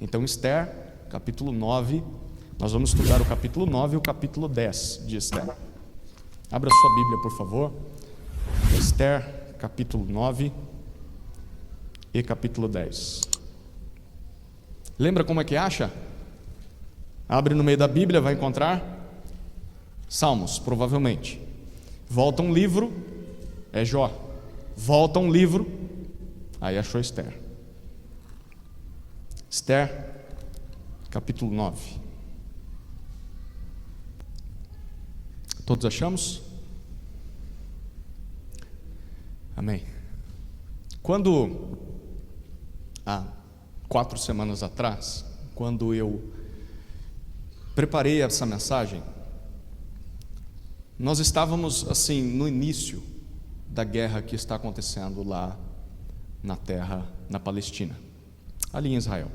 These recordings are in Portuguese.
Então, Esther, capítulo 9, nós vamos estudar o capítulo 9 e o capítulo 10 de Esther. Abra sua Bíblia, por favor. Esther, capítulo 9 e capítulo 10. Lembra como é que acha? Abre no meio da Bíblia, vai encontrar Salmos, provavelmente. Volta um livro, é Jó. Volta um livro, aí achou Esther. Esther, capítulo 9. Todos achamos? Amém. Quando, há 4 semanas atrás, quando eu preparei essa mensagem, nós estávamos assim no início da guerra que está acontecendo lá na terra, na Palestina, ali em Israel.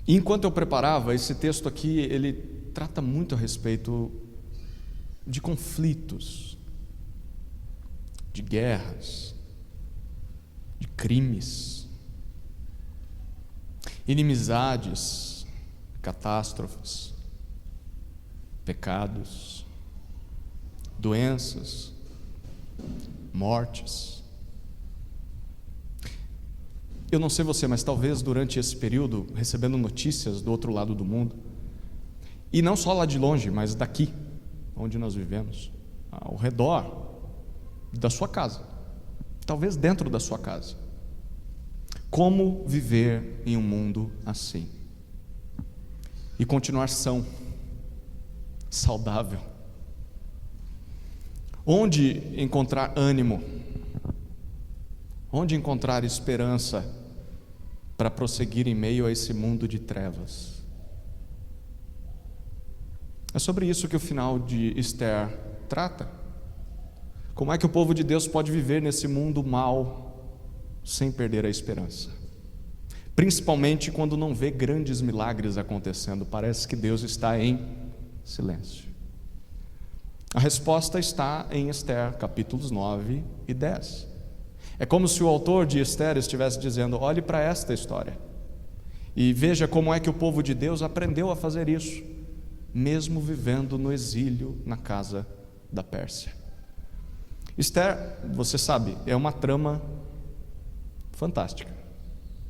E enquanto eu preparava, esse texto aqui, ele trata muito a respeito de conflitos, de guerras, de crimes, inimizades, catástrofes, pecados, doenças, mortes. Eu não sei você, mas talvez durante esse período, recebendo notícias do outro lado do mundo, e não só lá de longe, mas daqui, onde nós vivemos, ao redor da sua casa, talvez dentro da sua casa. Como viver em um mundo assim? E continuar são, saudável. Onde encontrar ânimo? Onde encontrar esperança para prosseguir em meio a esse mundo de trevas? É sobre isso que o final de Esther trata. Como é que o povo de Deus pode viver nesse mundo mal sem perder a esperança? Principalmente quando não vê grandes milagres acontecendo, parece que Deus está em silêncio. A resposta está em Esther, capítulos 9 e 10. É como se o autor de Esther estivesse dizendo: olhe para esta história e veja como é que o povo de Deus aprendeu a fazer isso, mesmo vivendo no exílio na casa da Pérsia. Esther, você sabe, é uma trama fantástica,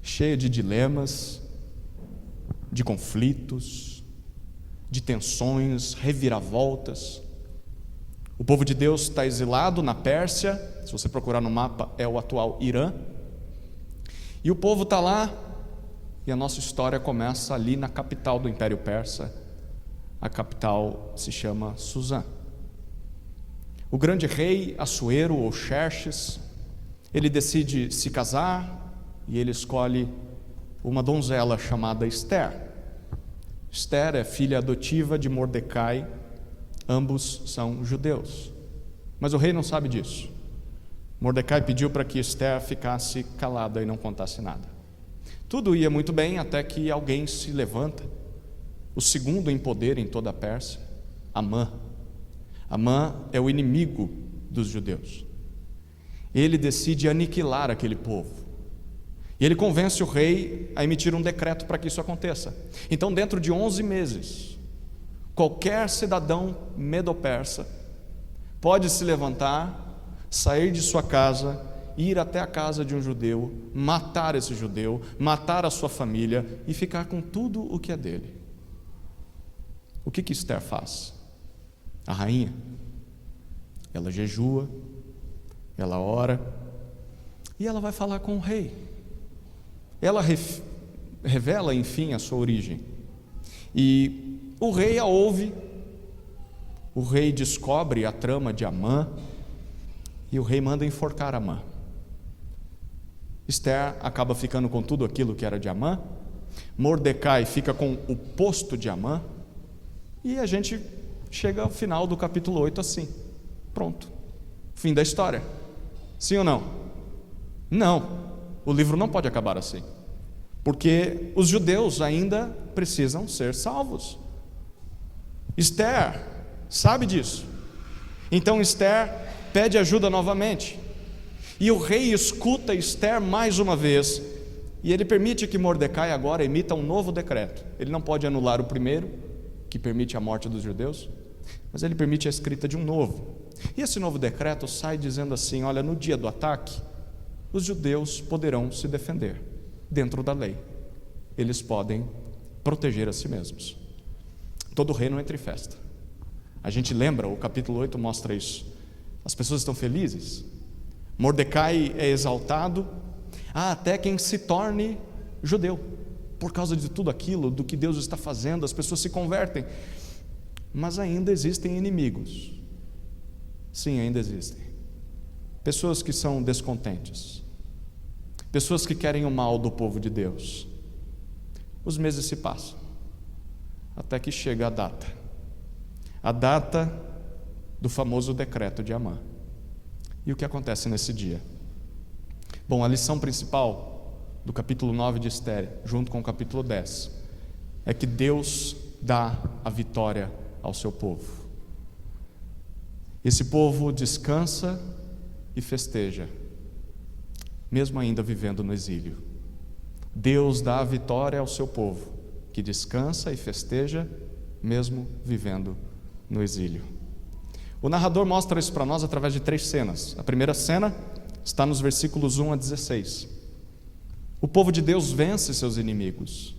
cheia de dilemas, de conflitos, de tensões, reviravoltas. O povo de Deus está exilado na Pérsia, se você procurar no mapa é o atual Irã, e o povo está lá, e a nossa história começa ali na capital do Império Persa. A capital se chama Suzã. O grande rei Assuero, ou Xerxes, ele decide se casar e ele escolhe uma donzela chamada Esther. Esther é filha adotiva de Mordecai, ambos são judeus, mas o rei não sabe disso. Mordecai pediu para que Esther ficasse calada e não contasse nada. Tudo ia muito bem até que alguém se levanta, o segundo em poder em toda a Pérsia, Amã. Amã é o inimigo dos judeus. Ele decide aniquilar aquele povo. E ele convence o rei a emitir um decreto para que isso aconteça. Então, dentro de 11 meses, qualquer cidadão medo-persa pode se levantar, sair de sua casa, ir até a casa de um judeu, matar esse judeu, matar a sua família e ficar com tudo o que é dele. O que Esther faz? A rainha, ela jejua, ela ora e ela vai falar com o rei. Ela revela, enfim, a sua origem. E o rei a ouve, o rei descobre a trama de Amã e o rei manda enforcar Amã. Esther acaba ficando com tudo aquilo que era de Amã, Mordecai fica com o posto de Amã, e a gente chega ao final do capítulo 8 assim, pronto, fim da história. Sim ou não? Não, o livro não pode acabar assim, porque os judeus ainda precisam ser salvos. Esther sabe disso, então Esther pede ajuda novamente, e o rei escuta Esther mais uma vez, E ele permite que Mordecai agora emita um novo decreto. Ele não pode anular o primeiro, que permite a morte dos judeus, mas ele permite a escrita de um novo. E esse novo decreto sai dizendo assim: olha, no dia do ataque, os judeus poderão se defender dentro da lei. Eles podem proteger a si mesmos. Todo reino entra em festa. A gente lembra, o capítulo 8 mostra isso. As pessoas estão felizes. Mordecai é exaltado. Há até quem se torne judeu por causa de tudo aquilo, do que Deus está fazendo. As pessoas se convertem. Mas ainda existem inimigos. Sim, ainda existem. Pessoas que são descontentes. Pessoas que querem o mal do povo de Deus. Os meses se passam, até que chega a data do famoso decreto de Amã. E o que acontece nesse dia? Bom, a lição principal do capítulo 9 de Esther, junto com o capítulo 10, é que Deus dá a vitória ao seu povo. Esse povo descansa e festeja, mesmo ainda vivendo no exílio. Deus dá a vitória ao seu povo, que descansa e festeja, mesmo vivendo no exílio. O narrador mostra isso para nós através de 3 cenas. A primeira cena está nos versículos 1 a 16. O povo de Deus vence seus inimigos.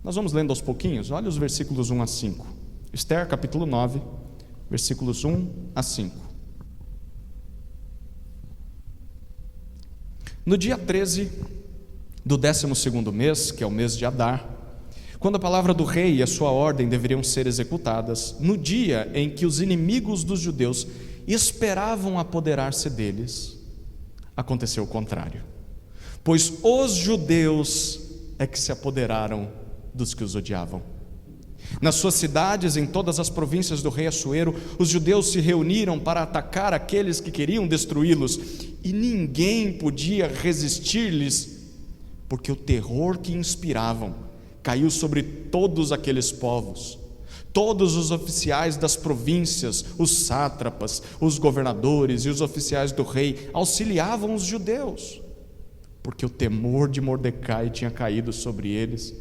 Nós vamos lendo aos pouquinhos. Olha os versículos 1 a 5. Esther, capítulo 9, versículos 1 a 5. No dia 13 do 12º mês, que é o mês de Adar, quando a palavra do rei e a sua ordem deveriam ser executadas, no dia em que os inimigos dos judeus esperavam apoderar-se deles, aconteceu o contrário. Pois os judeus é que se apoderaram dos que os odiavam. Nas suas cidades, em todas as províncias do rei Assuero, os judeus se reuniram para atacar aqueles que queriam destruí-los, e ninguém podia resistir-lhes, porque o terror que inspiravam caiu sobre todos aqueles povos. Todos os oficiais das províncias, os sátrapas, os governadores e os oficiais do rei auxiliavam os judeus, porque o temor de Mordecai tinha caído sobre eles,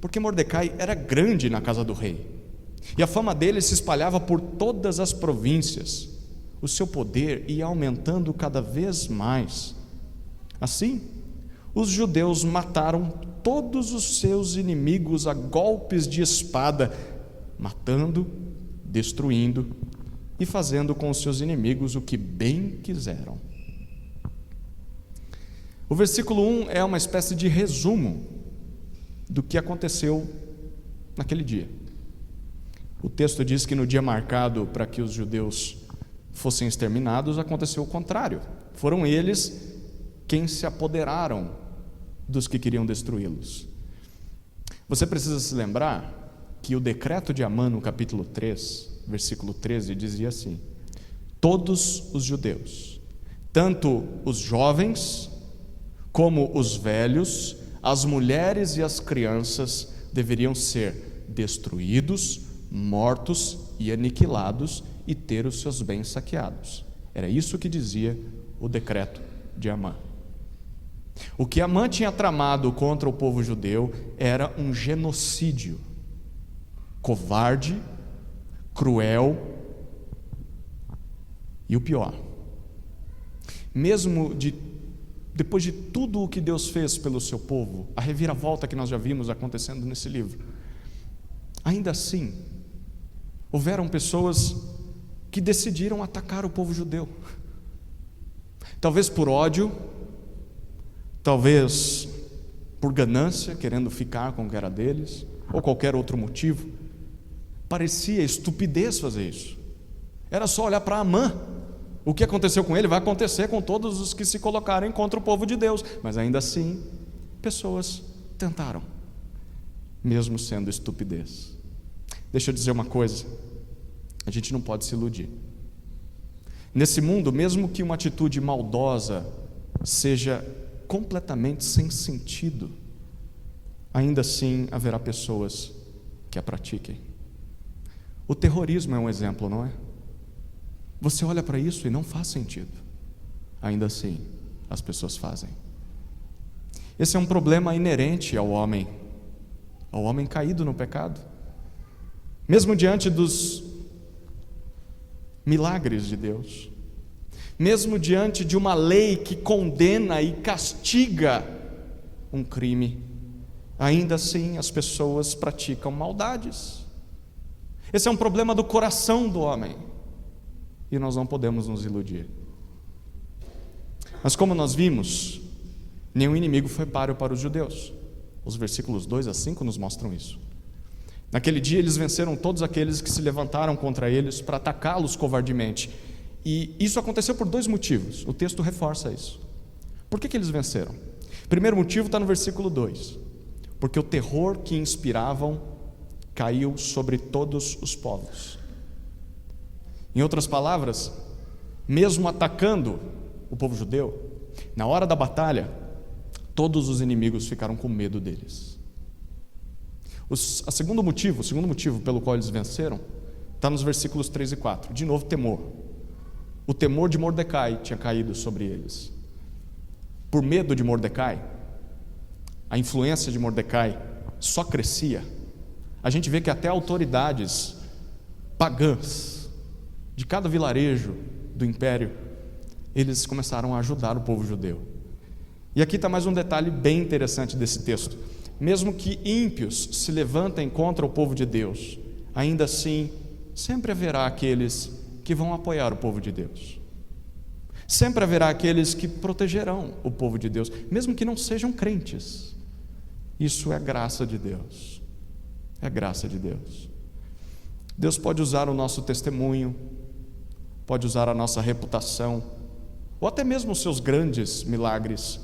porque Mordecai era grande na casa do rei, e a fama dele se espalhava por todas as províncias. O seu poder ia aumentando cada vez mais. Assim, os judeus mataram todos os seus inimigos a golpes de espada, matando, destruindo e fazendo com os seus inimigos o que bem quiseram. O versículo 1 é uma espécie de resumo do que aconteceu naquele dia. O texto diz que no dia marcado para que os judeus fossem exterminados, aconteceu o contrário. Foram eles quem se apoderaram dos que queriam destruí-los. Você precisa se lembrar que o decreto de Amã, no capítulo 3, versículo 13, dizia assim: todos os judeus, tanto os jovens como os velhos, as mulheres e as crianças, deveriam ser destruídos, mortos e aniquilados, e ter os seus bens saqueados. Era isso que dizia o decreto de Amã. O que Amã tinha tramado contra o povo judeu era um genocídio covarde, cruel e o pior. Mesmo depois de tudo o que Deus fez pelo seu povo, a reviravolta que nós já vimos acontecendo nesse livro, ainda assim, houveram pessoas que decidiram atacar o povo judeu. Talvez por ódio, talvez por ganância, querendo ficar com o que era deles, ou qualquer outro motivo. Parecia estupidez fazer isso. Era só olhar para Amã. O que aconteceu com ele vai acontecer com todos os que se colocarem contra o povo de Deus. Mas ainda assim, pessoas tentaram, mesmo sendo estupidez. Deixa eu dizer uma coisa: a gente não pode se iludir. Nesse mundo, mesmo que uma atitude maldosa seja completamente sem sentido, ainda assim haverá pessoas que a pratiquem. O terrorismo é um exemplo, não é? Você olha para isso e não faz sentido. Ainda assim, as pessoas fazem. Esse é um problema inerente ao homem caído no pecado. Mesmo diante dos milagres de Deus, mesmo diante de uma lei que condena e castiga um crime, ainda assim as pessoas praticam maldades. Esse é um problema do coração do homem, e nós não podemos nos iludir. Mas como nós vimos, nenhum inimigo foi páreo para os judeus. Os versículos 2 a 5 nos mostram isso. Naquele dia eles venceram todos aqueles que se levantaram contra eles para atacá-los covardemente. E isso aconteceu por 2 motivos. O texto reforça isso. Por que eles venceram? O primeiro motivo está no versículo 2. Porque o terror que inspiravam caiu sobre todos os povos. Em outras palavras, mesmo atacando o povo judeu, na hora da batalha, todos os inimigos ficaram com medo deles. O segundo motivo pelo qual eles venceram está nos versículos 3 e 4. De novo, temor. O temor de Mordecai tinha caído sobre eles. Por medo de Mordecai, a influência de Mordecai só crescia. A gente vê que até autoridades pagãs de cada vilarejo do império, eles começaram a ajudar o povo judeu. E aqui está mais um detalhe bem interessante desse texto. Mesmo que ímpios se levantem contra o povo de Deus, ainda assim, sempre haverá aqueles que vão apoiar o povo de Deus. Sempre haverá aqueles que protegerão o povo de Deus, mesmo que não sejam crentes. Isso é graça de Deus. É graça de Deus. Deus pode usar o nosso testemunho, pode usar a nossa reputação, ou até mesmo os seus grandes milagres,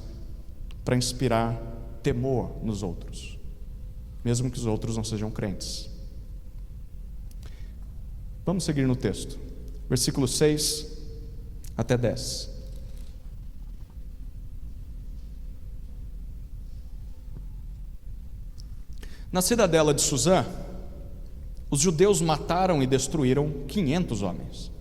para inspirar temor nos outros, mesmo que os outros não sejam crentes. Vamos seguir no texto, versículos 6 até 10. Na cidadela de Suzã, os judeus mataram e destruíram 500 homens.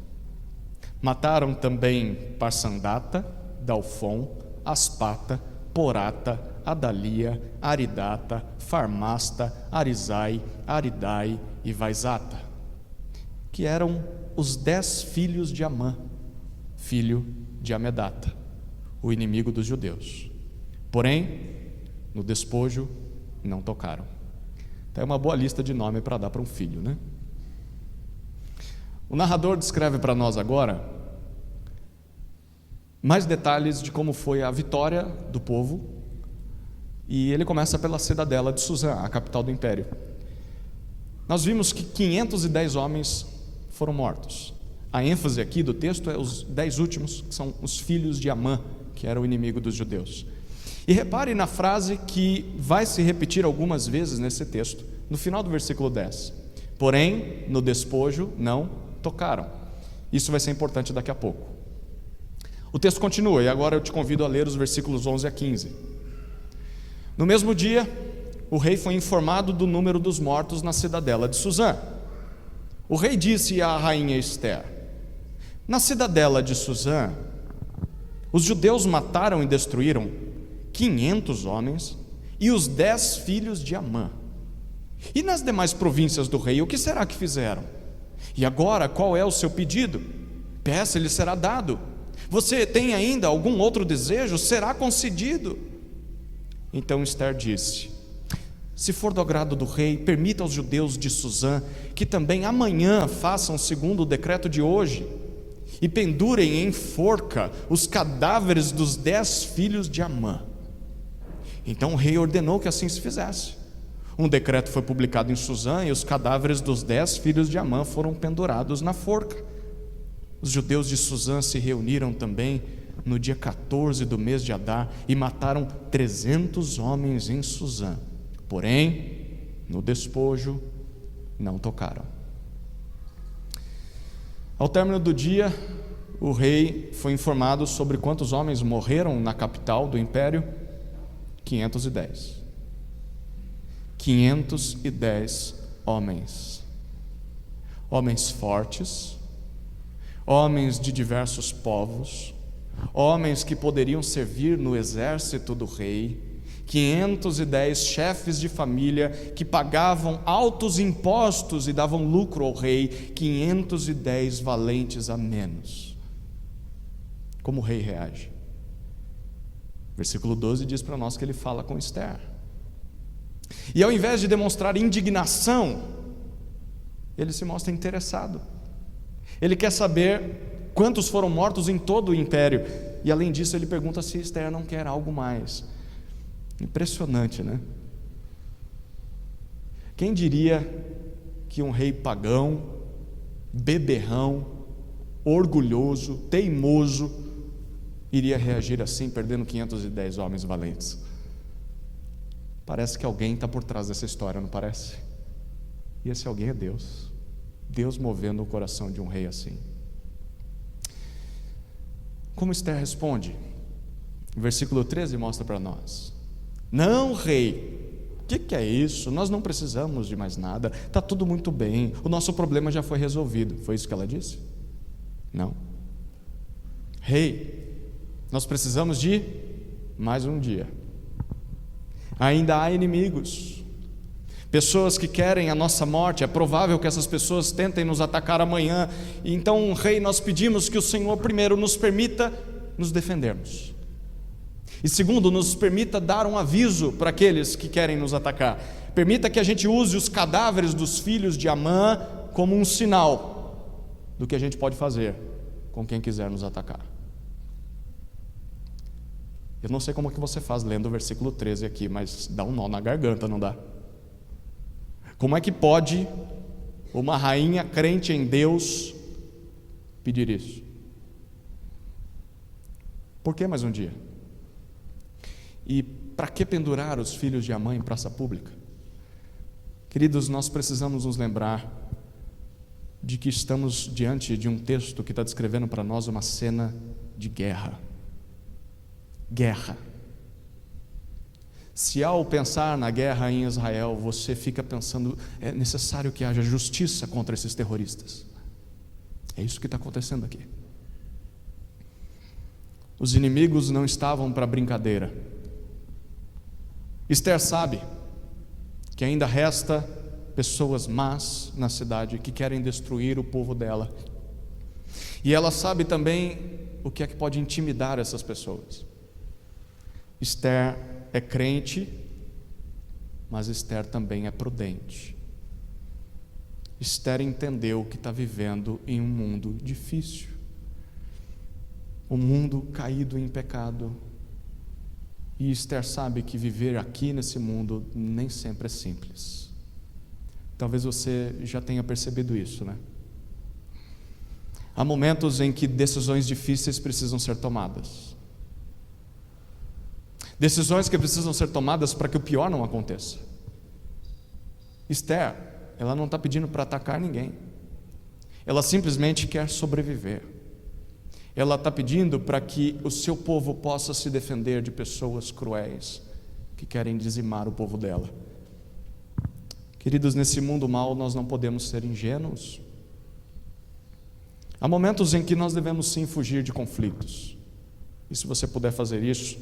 Mataram também Parsandata, Dalfon, Aspata, Porata, Adalia, Aridata, Farmasta, Arizai, Aridai e Vaizata, que eram os 10 filhos de Amã, filho de Amedata, o inimigo dos judeus. Porém, no despojo não tocaram. Então é uma boa lista de nome para dar para um filho, né? O narrador descreve para nós agora mais detalhes de como foi a vitória do povo, e ele começa pela cidadela de Suzã, a capital do império. Nós vimos que 510 homens foram mortos. A ênfase aqui do texto é os 10 últimos, que são os filhos de Amã, que era o inimigo dos judeus. E repare na frase que vai se repetir algumas vezes nesse texto, no final do versículo 10. Porém, no despojo não tocaram. Isso vai ser importante daqui a pouco. O texto continua, e agora eu te convido a ler os versículos 11 a 15. No mesmo dia, o rei foi informado do número dos mortos na cidadela de Suzã. O rei disse à rainha Ester: na cidadela de Suzã, os judeus mataram e destruíram 500 homens e os 10 filhos de Amã. E nas demais províncias do rei, o que será que fizeram? E agora, qual é o seu pedido? Peça, lhe será dado. Você tem ainda algum outro desejo? Será concedido. Então Ester disse: se for do agrado do rei, permita aos judeus de Suzã que também amanhã façam segundo o decreto de hoje e pendurem em forca os cadáveres dos 10 filhos de Amã. Então o rei ordenou que assim se fizesse. Um decreto foi publicado em Suzã e os cadáveres dos 10 filhos de Amã foram pendurados na forca. Os judeus de Suzã se reuniram também no dia 14 do mês de Adar e mataram 300 homens em Suzã. Porém, no despojo não tocaram. Ao término do dia, o rei foi informado sobre quantos homens morreram na capital do império: 510. 510 homens. Homens fortes, homens de diversos povos, homens que poderiam servir no exército do rei, 510 chefes de família que pagavam altos impostos e davam lucro ao rei, 510 valentes a menos. Como o rei reage? Versículo 12 diz para nós que ele fala com Esther. E ao invés de demonstrar indignação, ele se mostra interessado. Ele quer saber quantos foram mortos em todo o império. E além disso, ele pergunta se Esther não quer algo mais. Impressionante, né? Quem diria que um rei pagão, beberrão, orgulhoso, teimoso, iria reagir assim, perdendo 510 homens valentes? Parece que alguém está por trás dessa história, não parece? E esse alguém é Deus. Deus movendo o coração de um rei assim. Como Esther responde? O versículo 13 mostra para nós: não, rei, o que é isso? Nós não precisamos de mais nada, está tudo muito bem, o nosso problema já foi resolvido. Foi isso que ela disse? Não. Rei, nós precisamos de mais um dia. Ainda há inimigos, pessoas que querem a nossa morte. É provável que essas pessoas tentem nos atacar amanhã. Então, rei, nós pedimos que o Senhor primeiro nos permita nos defendermos, e segundo, nos permita dar um aviso para aqueles que querem nos atacar. Permita que a gente use os cadáveres dos filhos de Amã como um sinal do que a gente pode fazer com quem quiser nos atacar. Eu não sei como que você faz lendo o versículo 13 aqui, mas dá um nó na garganta, não dá? Como é que pode uma rainha crente em Deus pedir isso? Por que mais um dia? E para que pendurar os filhos de Amã em praça pública? Queridos, nós precisamos nos lembrar de que estamos diante de um texto que está descrevendo para nós uma cena de guerra. Guerra. Se ao pensar na guerra em Israel, você fica pensando, é necessário que haja justiça contra esses terroristas. É isso que está acontecendo aqui. Os inimigos não estavam para brincadeira. Esther sabe que ainda resta pessoas más na cidade que querem destruir o povo dela. E ela sabe também o que é que pode intimidar essas pessoas. Esther é crente, mas Esther também é prudente. Esther entendeu que está vivendo em um mundo difícil, um mundo caído em pecado. E Esther sabe que viver aqui nesse mundo nem sempre é simples. Talvez você já tenha percebido isso, né? Há momentos em que decisões difíceis precisam ser tomadas. Decisões que precisam ser tomadas para que o pior não aconteça. Esther, ela não está pedindo para atacar ninguém. Ela simplesmente quer sobreviver. Ela está pedindo para que o seu povo possa se defender de pessoas cruéis que querem dizimar o povo dela. Queridos, nesse mundo mau nós não podemos ser ingênuos. Há momentos em que nós devemos sim fugir de conflitos. E se você puder fazer isso,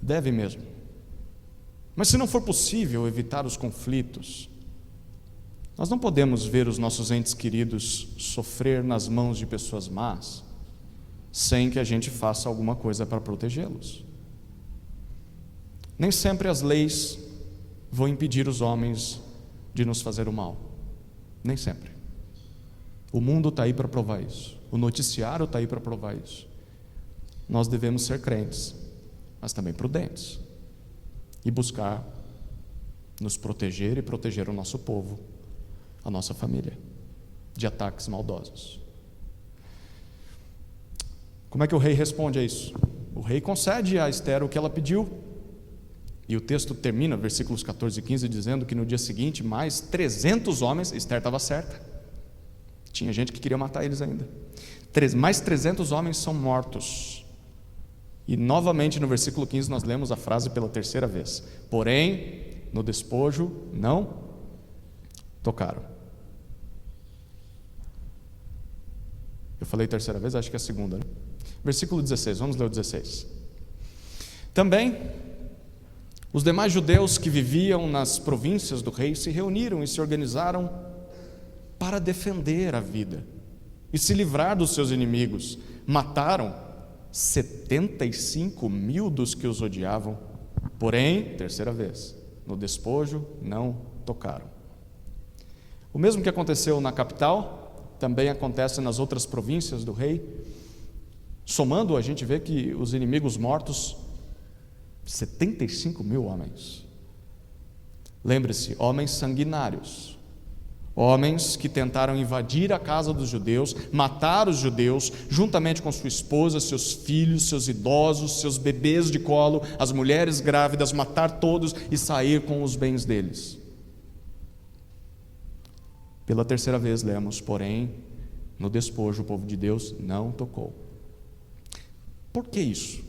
deve mesmo. Mas se não for possível evitar os conflitos, nós não podemos ver os nossos entes queridos sofrer nas mãos de pessoas más, sem que a gente faça alguma coisa para protegê-los. Nem sempre as leis vão impedir os homens de nos fazer o mal. Nem sempre. O mundo está aí para provar isso. O noticiário está aí para provar isso. Nós devemos ser crentes, mas também prudentes, e buscar nos proteger e proteger o nosso povo, a nossa família, de ataques maldosos. Como é que o rei responde a isso? O rei concede a Esther o que ela pediu, e o texto termina, versículos 14 e 15, dizendo que no dia seguinte mais 300 homens, Esther estava certa, tinha gente que queria matar eles ainda, mais 300 homens são mortos. E novamente no versículo 15 nós lemos a frase pela terceira vez: porém, no despojo não tocaram. Eu falei terceira vez, acho que é a segunda, né? Versículo 16, vamos ler o 16. Também Os demais judeus que viviam nas províncias do rei se reuniram e se organizaram para defender a vida e se livrar dos seus inimigos. Mataram 75.000 dos que os odiavam, porém, terceira vez, no despojo não tocaram. O mesmo que aconteceu na capital, também acontece nas outras províncias do rei. Somando, a gente vê que os inimigos mortos, 75.000 homens. Lembre-se, homens sanguinários, homens que tentaram invadir a casa dos judeus, matar os judeus, juntamente com sua esposa, seus filhos, seus idosos, seus bebês de colo, as mulheres grávidas, matar todos e sair com os bens deles. Pela terceira vez lemos, porém, no despojo o povo de Deus não tocou. Por que isso?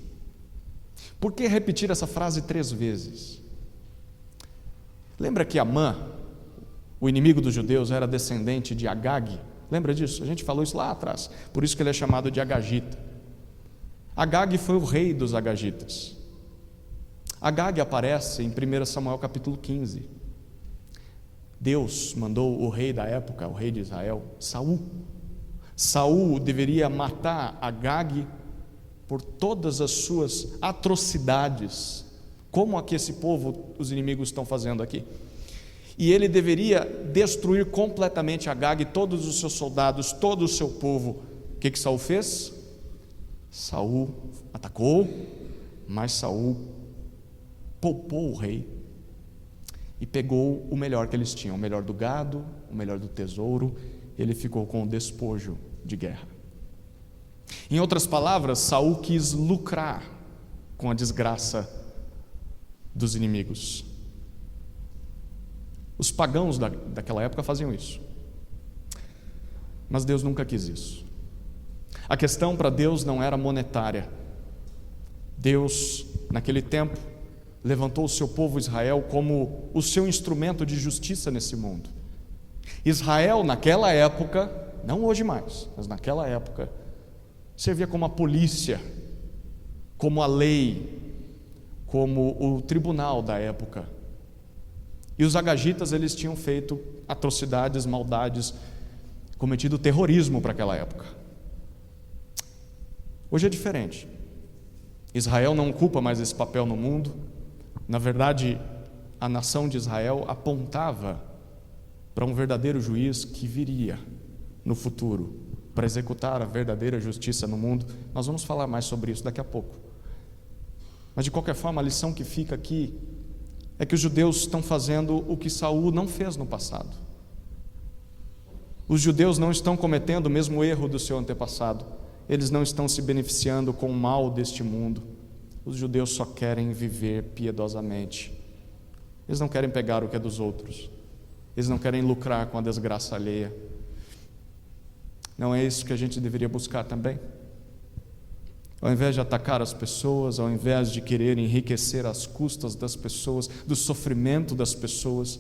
Por que repetir essa frase 3 vezes? Lembra que Amã, o inimigo dos judeus, era descendente de Agag? Lembra disso? A gente falou isso lá atrás. Por isso que ele é chamado de Agagita. Agag foi o rei dos Agagitas. Agag aparece em 1 Samuel capítulo 15. Deus mandou o rei da época, o rei de Israel, Saul. Saul deveria matar Agag por todas as suas atrocidades, como a que esse povo, os inimigos, estão fazendo aqui. E ele deveria destruir completamente Agag, todos os seus soldados, todo o seu povo. O que Saul fez? Saul atacou, mas Saul poupou o rei e pegou o melhor que eles tinham, o melhor do gado, o melhor do tesouro. Ele ficou com o despojo de guerra. Em outras palavras, Saul quis lucrar com a desgraça dos inimigos. Os pagãos daquela época faziam isso, mas Deus nunca quis isso. A questão para Deus não era monetária. Deus, naquele tempo, levantou o seu povo Israel como o seu instrumento de justiça nesse mundo. Israel, naquela época, não hoje mais, mas naquela época, servia como a polícia, como a lei, como o tribunal da época. E os agagitas, eles tinham feito atrocidades, maldades, cometido terrorismo para aquela época. Hoje é diferente. Israel não ocupa mais esse papel no mundo. Na verdade, a nação de Israel apontava para um verdadeiro juiz que viria no futuro para executar a verdadeira justiça no mundo. Nós vamos falar mais sobre isso daqui a pouco. Mas de qualquer forma, a lição que fica aqui é que os judeus estão fazendo o que Saul não fez no passado. Os judeus não estão cometendo o mesmo erro do seu antepassado. Eles não estão se beneficiando com o mal deste mundo. Os judeus só querem viver piedosamente. Eles não querem pegar o que é dos outros. Eles não querem lucrar com a desgraça alheia. Não é isso que a gente deveria buscar também? Ao invés de atacar as pessoas, ao invés de querer enriquecer às custas das pessoas, do sofrimento das pessoas.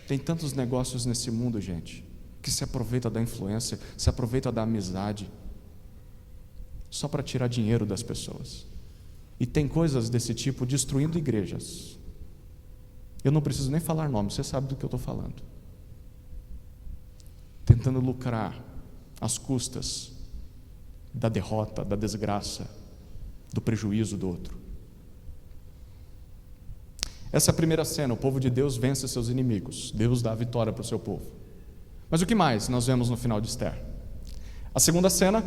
Tem tantos negócios nesse mundo, gente, que se aproveita da influência, se aproveita da amizade, só para tirar dinheiro das pessoas. E tem coisas desse tipo destruindo igrejas. Eu não preciso nem falar nome, você sabe do que eu estou falando. Tentando lucrar às custas da derrota, da desgraça, do prejuízo do outro. Essa é a primeira cena. O povo de Deus vence seus inimigos. Deus dá a vitória para o seu povo. Mas o que mais nós vemos no final de Esther? A segunda cena,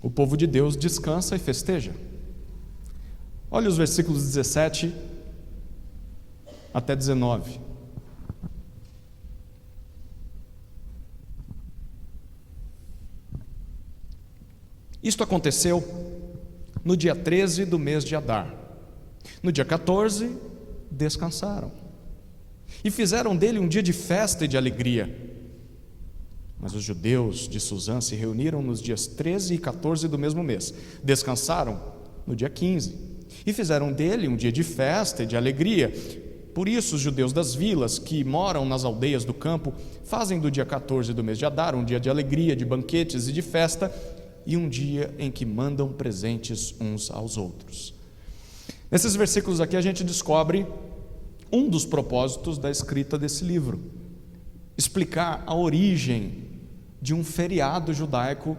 o povo de Deus descansa e festeja. Olha os versículos 17 até 19. Isto aconteceu no dia 13 do mês de Adar. No dia 14, descansaram. E fizeram dele um dia de festa e de alegria. Mas os judeus de Susã se reuniram nos dias 13 e 14 do mesmo mês. Descansaram no dia 15. E fizeram dele um dia de festa e de alegria. Por isso os judeus das vilas que moram nas aldeias do campo fazem do dia 14 do mês de Adar um dia de alegria, de banquetes e de festa, e um dia em que mandam presentes uns aos outros. Nesses versículos aqui a gente descobre um dos propósitos da escrita desse livro: explicar a origem de um feriado judaico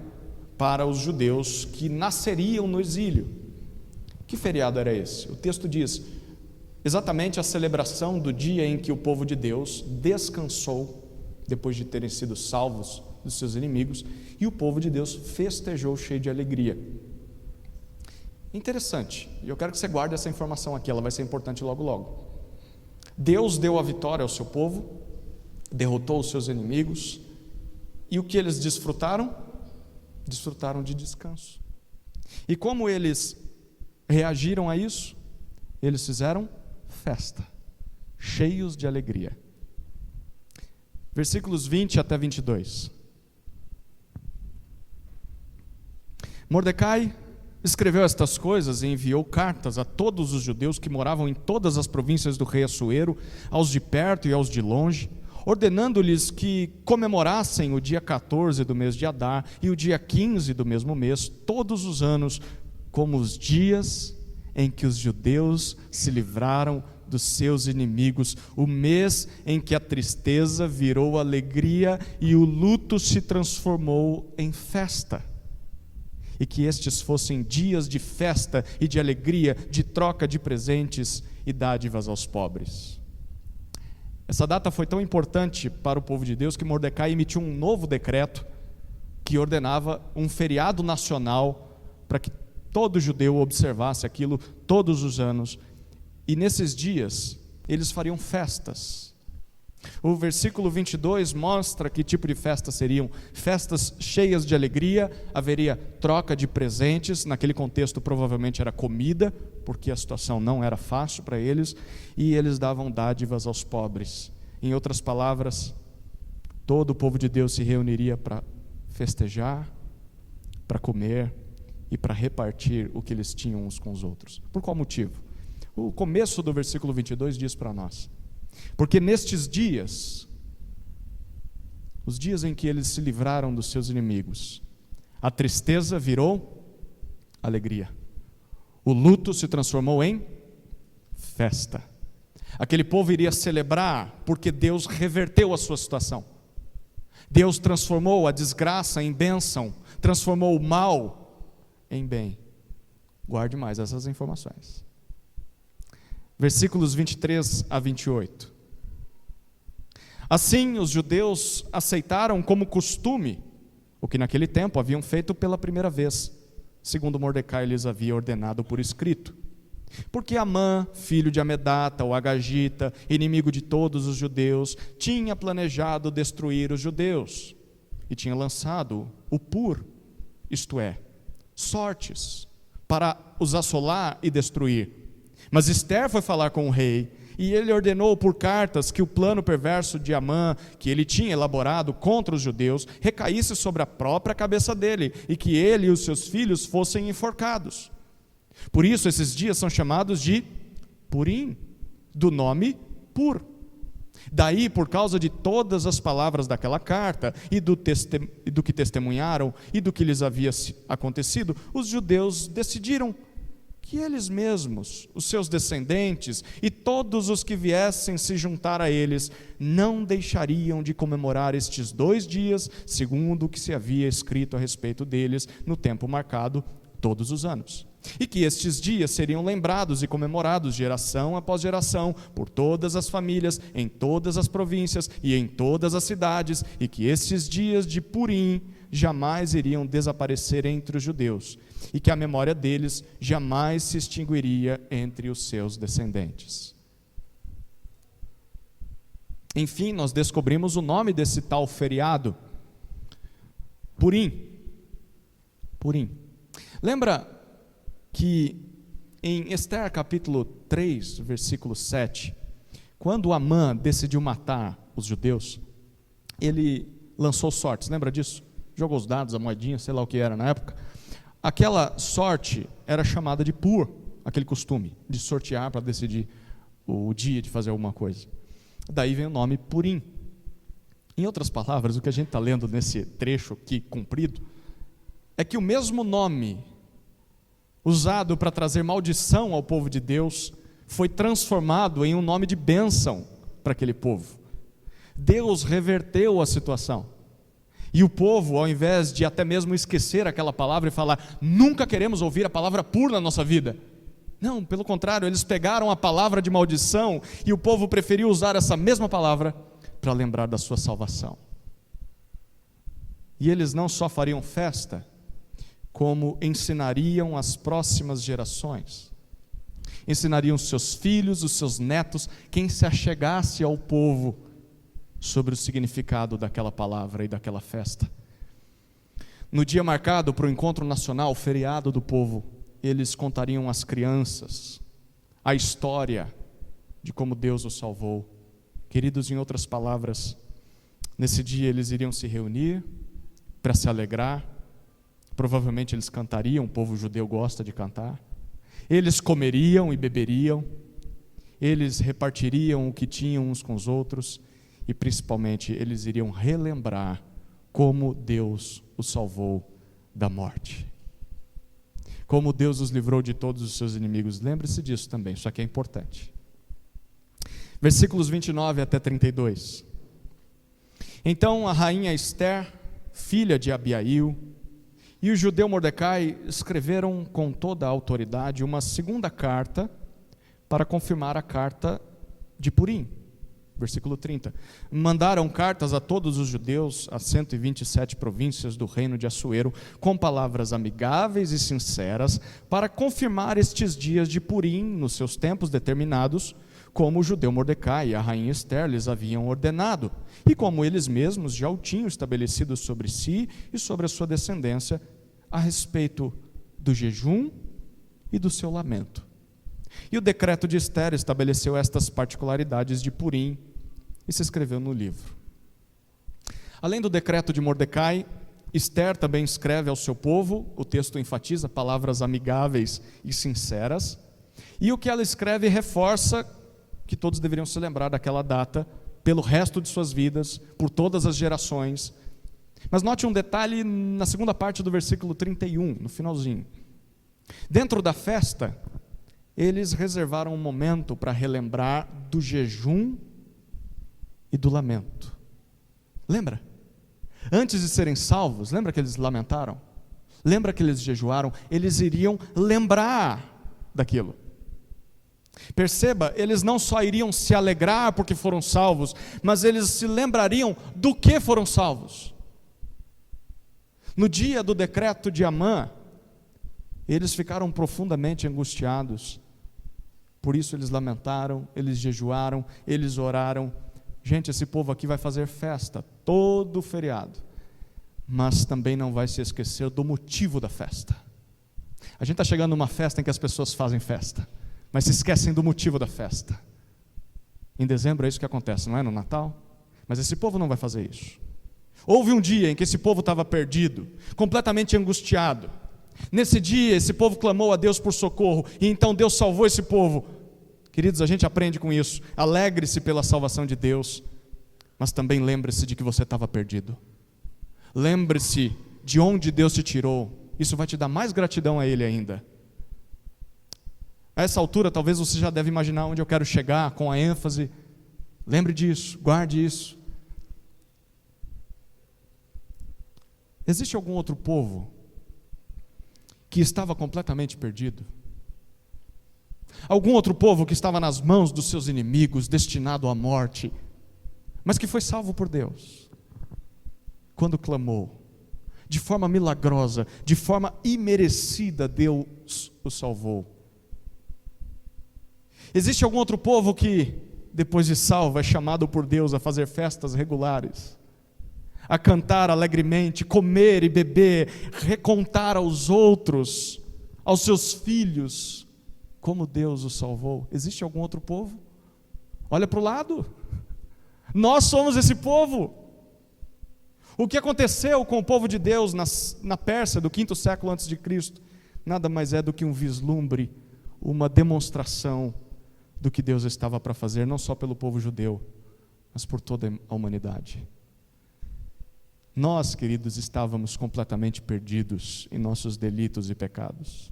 para os judeus que nasceriam no exílio. Que feriado era esse? O texto diz exatamente a celebração do dia em que o povo de Deus descansou depois de terem sido salvos dos seus inimigos, e o povo de Deus festejou cheio de alegria. Interessante, e eu quero que você guarde essa informação aqui, ela vai ser importante logo logo. Deus deu a vitória ao seu povo, derrotou os seus inimigos, e o que eles desfrutaram? Desfrutaram de descanso. E como eles reagiram a isso? Eles fizeram festa, cheios de alegria. Versículos 20 até 22. Mordecai escreveu estas coisas e enviou cartas a todos os judeus que moravam em todas as províncias do rei Assuero, aos de perto e aos de longe, ordenando-lhes que comemorassem o dia 14 do mês de Adar e o dia 15 do mesmo mês, todos os anos, como os dias em que os judeus se livraram dos seus inimigos, o mês em que a tristeza virou alegria e o luto se transformou em festa. E que estes fossem dias de festa e de alegria, de troca de presentes e dádivas aos pobres. Essa data foi tão importante para o povo de Deus que Mordecai emitiu um novo decreto que ordenava um feriado nacional para que todo judeu observasse aquilo todos os anos, e nesses dias eles fariam festas. O versículo 22 mostra que tipo de festas seriam: festas cheias de alegria, haveria troca de presentes, naquele contexto provavelmente era comida, porque a situação não era fácil para eles, e eles davam dádivas aos pobres. Em outras palavras, todo o povo de Deus se reuniria para festejar, para comer e para repartir o que eles tinham uns com os outros. Por qual motivo? O começo do versículo 22 diz para nós: porque nestes dias, os dias em que eles se livraram dos seus inimigos, a tristeza virou alegria, o luto se transformou em festa. Aquele povo iria celebrar porque Deus reverteu a sua situação. Deus transformou a desgraça em bênção, transformou o mal em bem. Guarde mais essas informações. Versículos 23 a 28. Assim, os judeus aceitaram como costume o que naquele tempo haviam feito pela primeira vez, segundo Mordecai lhes havia ordenado por escrito. Porque Amã, filho de Amedata, o Agagita, inimigo de todos os judeus, tinha planejado destruir os judeus e tinha lançado o pur, isto é, sortes, para os assolar e destruir. Mas Ester foi falar com o rei, e ele ordenou por cartas que o plano perverso de Amã, que ele tinha elaborado contra os judeus, recaísse sobre a própria cabeça dele, e que ele e os seus filhos fossem enforcados. Por isso esses dias são chamados de Purim, do nome Pur. Daí, por causa de todas as palavras daquela carta, e do que testemunharam, e do que lhes havia acontecido, os judeus decidiram que eles mesmos, os seus descendentes e todos os que viessem se juntar a eles, não deixariam de comemorar estes 2 dias, segundo o que se havia escrito a respeito deles no tempo marcado todos os anos. E que estes dias seriam lembrados e comemorados geração após geração, por todas as famílias, em todas as províncias e em todas as cidades, e que estes dias de Purim jamais iriam desaparecer entre os judeus, e que a memória deles jamais se extinguiria entre os seus descendentes. Enfim, nós descobrimos o nome desse tal feriado: Purim. Purim. Lembra que em Ester capítulo 3, versículo 7, quando Amã decidiu matar os judeus, ele lançou sortes, lembra disso? Jogou os dados, a moedinha, sei lá o que era na época. Aquela sorte era chamada de pur, aquele costume de sortear para decidir o dia de fazer alguma coisa. Daí vem o nome Purim. Em outras palavras, o que a gente está lendo nesse trecho aqui comprido, é que o mesmo nome usado para trazer maldição ao povo de Deus, foi transformado em um nome de bênção para aquele povo. Deus reverteu a situação. E o povo, ao invés de até mesmo esquecer aquela palavra e falar, nunca queremos ouvir a palavra pur na nossa vida. Não, pelo contrário, eles pegaram a palavra de maldição e o povo preferiu usar essa mesma palavra para lembrar da sua salvação. E eles não só fariam festa, como ensinariam as próximas gerações. Ensinariam os seus filhos, os seus netos, quem se achegasse ao povo, sobre o significado daquela palavra e daquela festa. No dia marcado para o encontro nacional, o feriado do povo, eles contariam às crianças a história de como Deus os salvou. Queridos, em outras palavras, nesse dia eles iriam se reunir para se alegrar. Provavelmente eles cantariam, o povo judeu gosta de cantar. Eles comeriam e beberiam. Eles repartiriam o que tinham uns com os outros. E principalmente eles iriam relembrar como Deus os salvou da morte. Como Deus os livrou de todos os seus inimigos. Lembre-se disso também, isso aqui é importante. Versículos 29 até 32. Então a rainha Ester, filha de Abiail, e o judeu Mordecai escreveram com toda a autoridade uma segunda carta para confirmar a carta de Purim. Versículo 30. Mandaram cartas a todos os judeus, a 127 províncias do reino de Assuero, com palavras amigáveis e sinceras, para confirmar estes dias de Purim, nos seus tempos determinados, como o judeu Mordecai e a rainha Ester lhes haviam ordenado, e como eles mesmos já o tinham estabelecido sobre si e sobre a sua descendência, a respeito do jejum e do seu lamento. E o decreto de Ester estabeleceu estas particularidades de Purim e se escreveu no livro. Além do decreto de Mordecai, Ester também escreve ao seu povo, o texto enfatiza palavras amigáveis e sinceras, e o que ela escreve reforça que todos deveriam se lembrar daquela data, pelo resto de suas vidas, por todas as gerações. Mas note um detalhe na segunda parte do versículo 31, no finalzinho. Dentro da festa, eles reservaram um momento para relembrar do jejum e do lamento. Lembra? Antes de serem salvos, lembra que eles lamentaram? Lembra que eles jejuaram? Eles iriam lembrar daquilo. Perceba, eles não só iriam se alegrar porque foram salvos, mas eles se lembrariam do que foram salvos. No dia do decreto de Amã, eles ficaram profundamente angustiados. Por isso eles lamentaram, eles jejuaram, eles oraram. Gente, esse povo aqui vai fazer festa todo feriado, mas também não vai se esquecer do motivo da festa. A gente está chegando numa festa em que as pessoas fazem festa, mas se esquecem do motivo da festa. Em dezembro é isso que acontece, não é? No Natal? Mas esse povo não vai fazer isso. Houve um dia em que esse povo estava perdido, completamente angustiado. Nesse dia, esse povo clamou a Deus por socorro, e então Deus salvou esse povo. Queridos, a gente aprende com isso. Alegre-se pela salvação de Deus, mas também lembre-se de que você estava perdido. Lembre-se de onde Deus te tirou. Isso vai te dar mais gratidão a Ele ainda. A essa altura, talvez você já deve imaginar onde eu quero chegar com a ênfase. Lembre disso, guarde isso. Existe algum outro povo que estava completamente perdido? Algum outro povo que estava nas mãos dos seus inimigos, destinado à morte, mas que foi salvo por Deus, quando clamou, de forma milagrosa, de forma imerecida, Deus o salvou. Existe algum outro povo que, depois de salvo, é chamado por Deus a fazer festas regulares, a cantar alegremente, comer e beber, recontar aos outros, aos seus filhos, como Deus o salvou? Existe algum outro povo? Olha para o lado. Nós somos esse povo. O que aconteceu com o povo de Deus na Pérsia do 5º século antes de Cristo nada mais é do que um vislumbre, uma demonstração do que Deus estava para fazer, não só pelo povo judeu, mas por toda a humanidade. Nós, queridos, estávamos completamente perdidos em nossos delitos e pecados.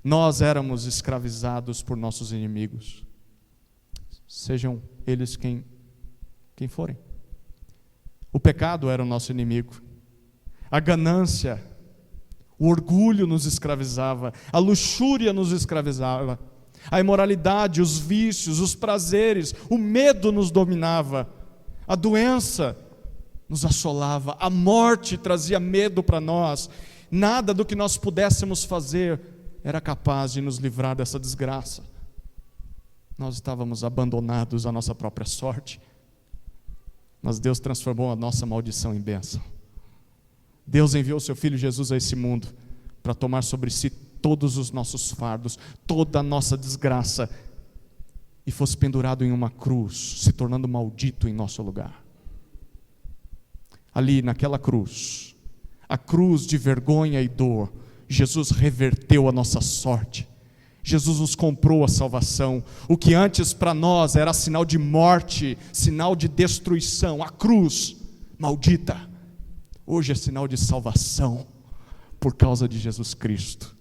Nós éramos escravizados por nossos inimigos, sejam eles quem forem. O pecado era o nosso inimigo, a ganância, o orgulho nos escravizava, a luxúria nos escravizava, a imoralidade, os vícios, os prazeres, o medo nos dominava, a doença nos assolava, a morte trazia medo para nós. Nada do que nós pudéssemos fazer era capaz de nos livrar dessa desgraça. Nós estávamos abandonados à nossa própria sorte, mas Deus transformou a nossa maldição em bênção. Deus enviou o seu Filho Jesus a esse mundo para tomar sobre si todos os nossos fardos, toda a nossa desgraça, e fosse pendurado em uma cruz, se tornando maldito em nosso lugar. Ali naquela cruz, a cruz de vergonha e dor, Jesus reverteu a nossa sorte. Jesus nos comprou a salvação. O que antes para nós era sinal de morte, sinal de destruição, a cruz maldita, hoje é sinal de salvação por causa de Jesus Cristo.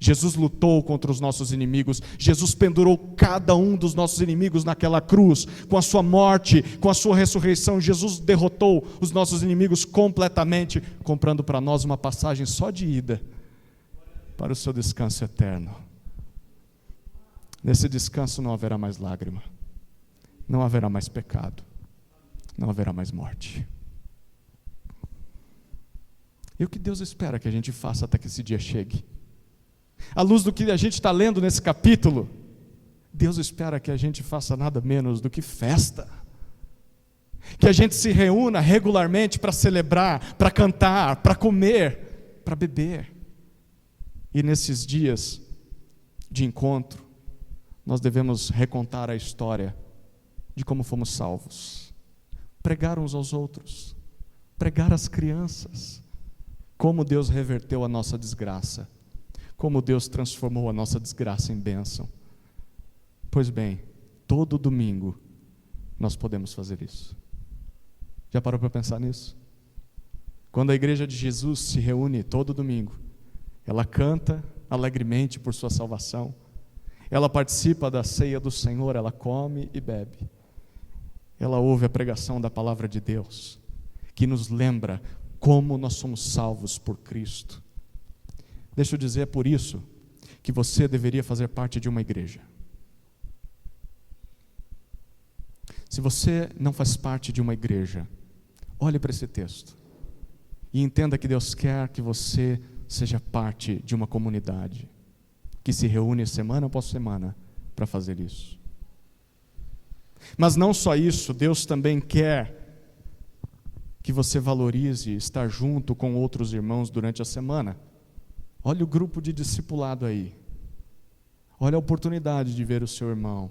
Jesus lutou contra os nossos inimigos, Jesus pendurou cada um dos nossos inimigos naquela cruz, com a sua morte, com a sua ressurreição. Jesus derrotou os nossos inimigos completamente, comprando para nós uma passagem só de ida para o seu descanso eterno. Nesse descanso não haverá mais lágrima, não haverá mais pecado, não haverá mais morte. E o que Deus espera que a gente faça até que esse dia chegue? À luz do que a gente está lendo nesse capítulo, Deus espera que a gente faça nada menos do que festa. Que a gente se reúna regularmente para celebrar, para cantar, para comer, para beber. E nesses dias de encontro, nós devemos recontar a história de como fomos salvos. Pregar uns aos outros, pregar às crianças, como Deus reverteu a nossa desgraça, como Deus transformou a nossa desgraça em bênção. Pois bem, todo domingo nós podemos fazer isso. Já parou para pensar nisso? Quando a igreja de Jesus se reúne todo domingo, ela canta alegremente por sua salvação, ela participa da ceia do Senhor, ela come e bebe, ela ouve a pregação da palavra de Deus, que nos lembra como nós somos salvos por Cristo. Deixa eu dizer, é por isso que você deveria fazer parte de uma igreja. Se você não faz parte de uma igreja, olhe para esse texto e entenda que Deus quer que você seja parte de uma comunidade que se reúne semana após semana para fazer isso. Mas não só isso, Deus também quer que você valorize estar junto com outros irmãos durante a semana. Olha o grupo de discipulado aí. Olha a oportunidade de ver o seu irmão.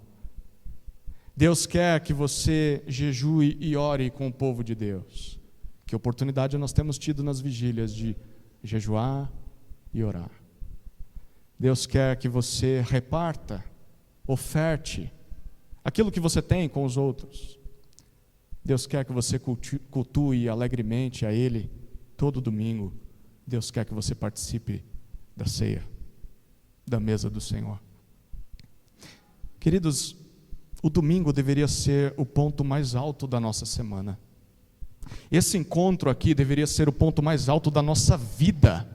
Deus quer que você jejue e ore com o povo de Deus. Que oportunidade nós temos tido nas vigílias de jejuar e orar. Deus quer que você reparta, oferte aquilo que você tem com os outros. Deus quer que você cultue alegremente a Ele todo domingo. Deus quer que você participe da ceia, da mesa do Senhor. Queridos, o domingo deveria ser o ponto mais alto da nossa semana. Esse encontro aqui deveria ser o ponto mais alto da nossa vida.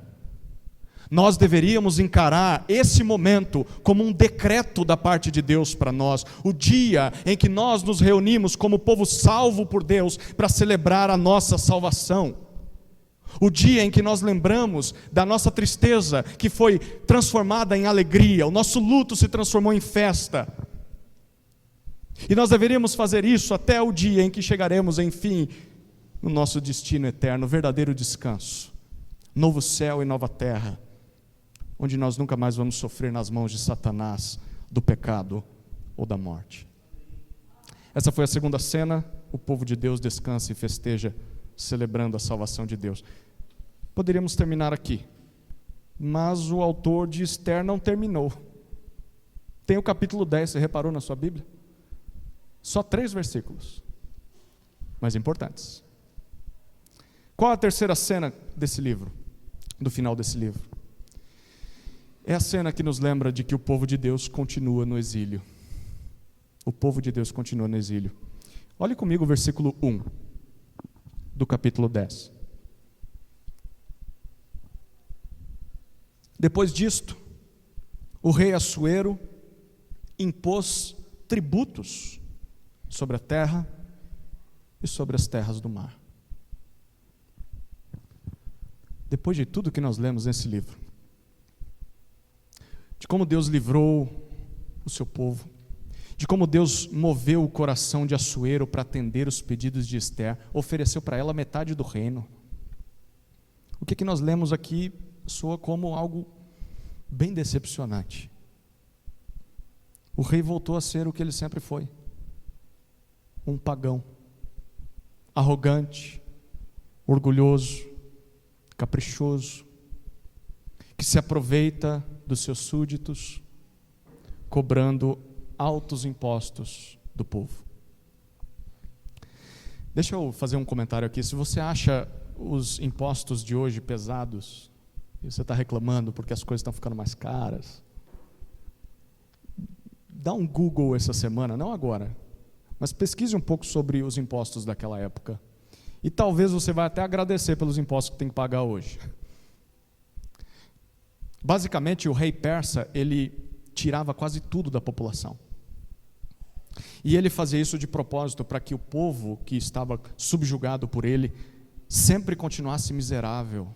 Nós deveríamos encarar esse momento como um decreto da parte de Deus para nós, o dia em que nós nos reunimos como povo salvo por Deus para celebrar a nossa salvação. O dia em que nós lembramos da nossa tristeza que foi transformada em alegria, o nosso luto se transformou em festa. E nós deveríamos fazer isso até o dia em que chegaremos, enfim, no nosso destino eterno, verdadeiro descanso, novo céu e nova terra, onde nós nunca mais vamos sofrer nas mãos de Satanás, do pecado ou da morte. Essa foi a segunda cena, o povo de Deus descansa e festeja, celebrando a salvação de Deus. Poderíamos terminar aqui, mas o autor de Esther não terminou. Tem o capítulo 10, você reparou na sua Bíblia? Só 3 versículos, mas importantes. Qual a terceira cena desse livro, do final desse livro? É a cena que nos lembra de que o povo de Deus continua no exílio. O povo de Deus continua no exílio. Olhe comigo o versículo 1 do capítulo 10. Depois disto, o rei Assuero impôs tributos sobre a terra e sobre as terras do mar. Depois de tudo que nós lemos nesse livro, de como Deus livrou o seu povo, de como Deus moveu o coração de Assuero para atender os pedidos de Ester, ofereceu para ela metade do reino. O que nós lemos aqui soa como algo bem decepcionante. O rei voltou a ser o que ele sempre foi: um pagão, arrogante, orgulhoso, caprichoso, que se aproveita dos seus súditos, cobrando altos impostos do povo. Deixa eu fazer um comentário aqui. Se você acha os impostos de hoje pesados, e você está reclamando porque as coisas estão ficando mais caras, dá um Google essa semana, não agora, mas pesquise um pouco sobre os impostos daquela época. E talvez você vai até agradecer pelos impostos que tem que pagar hoje. Basicamente, o rei persa, ele tirava quase tudo da população. E ele fazia isso de propósito, para que o povo que estava subjugado por ele sempre continuasse miserável.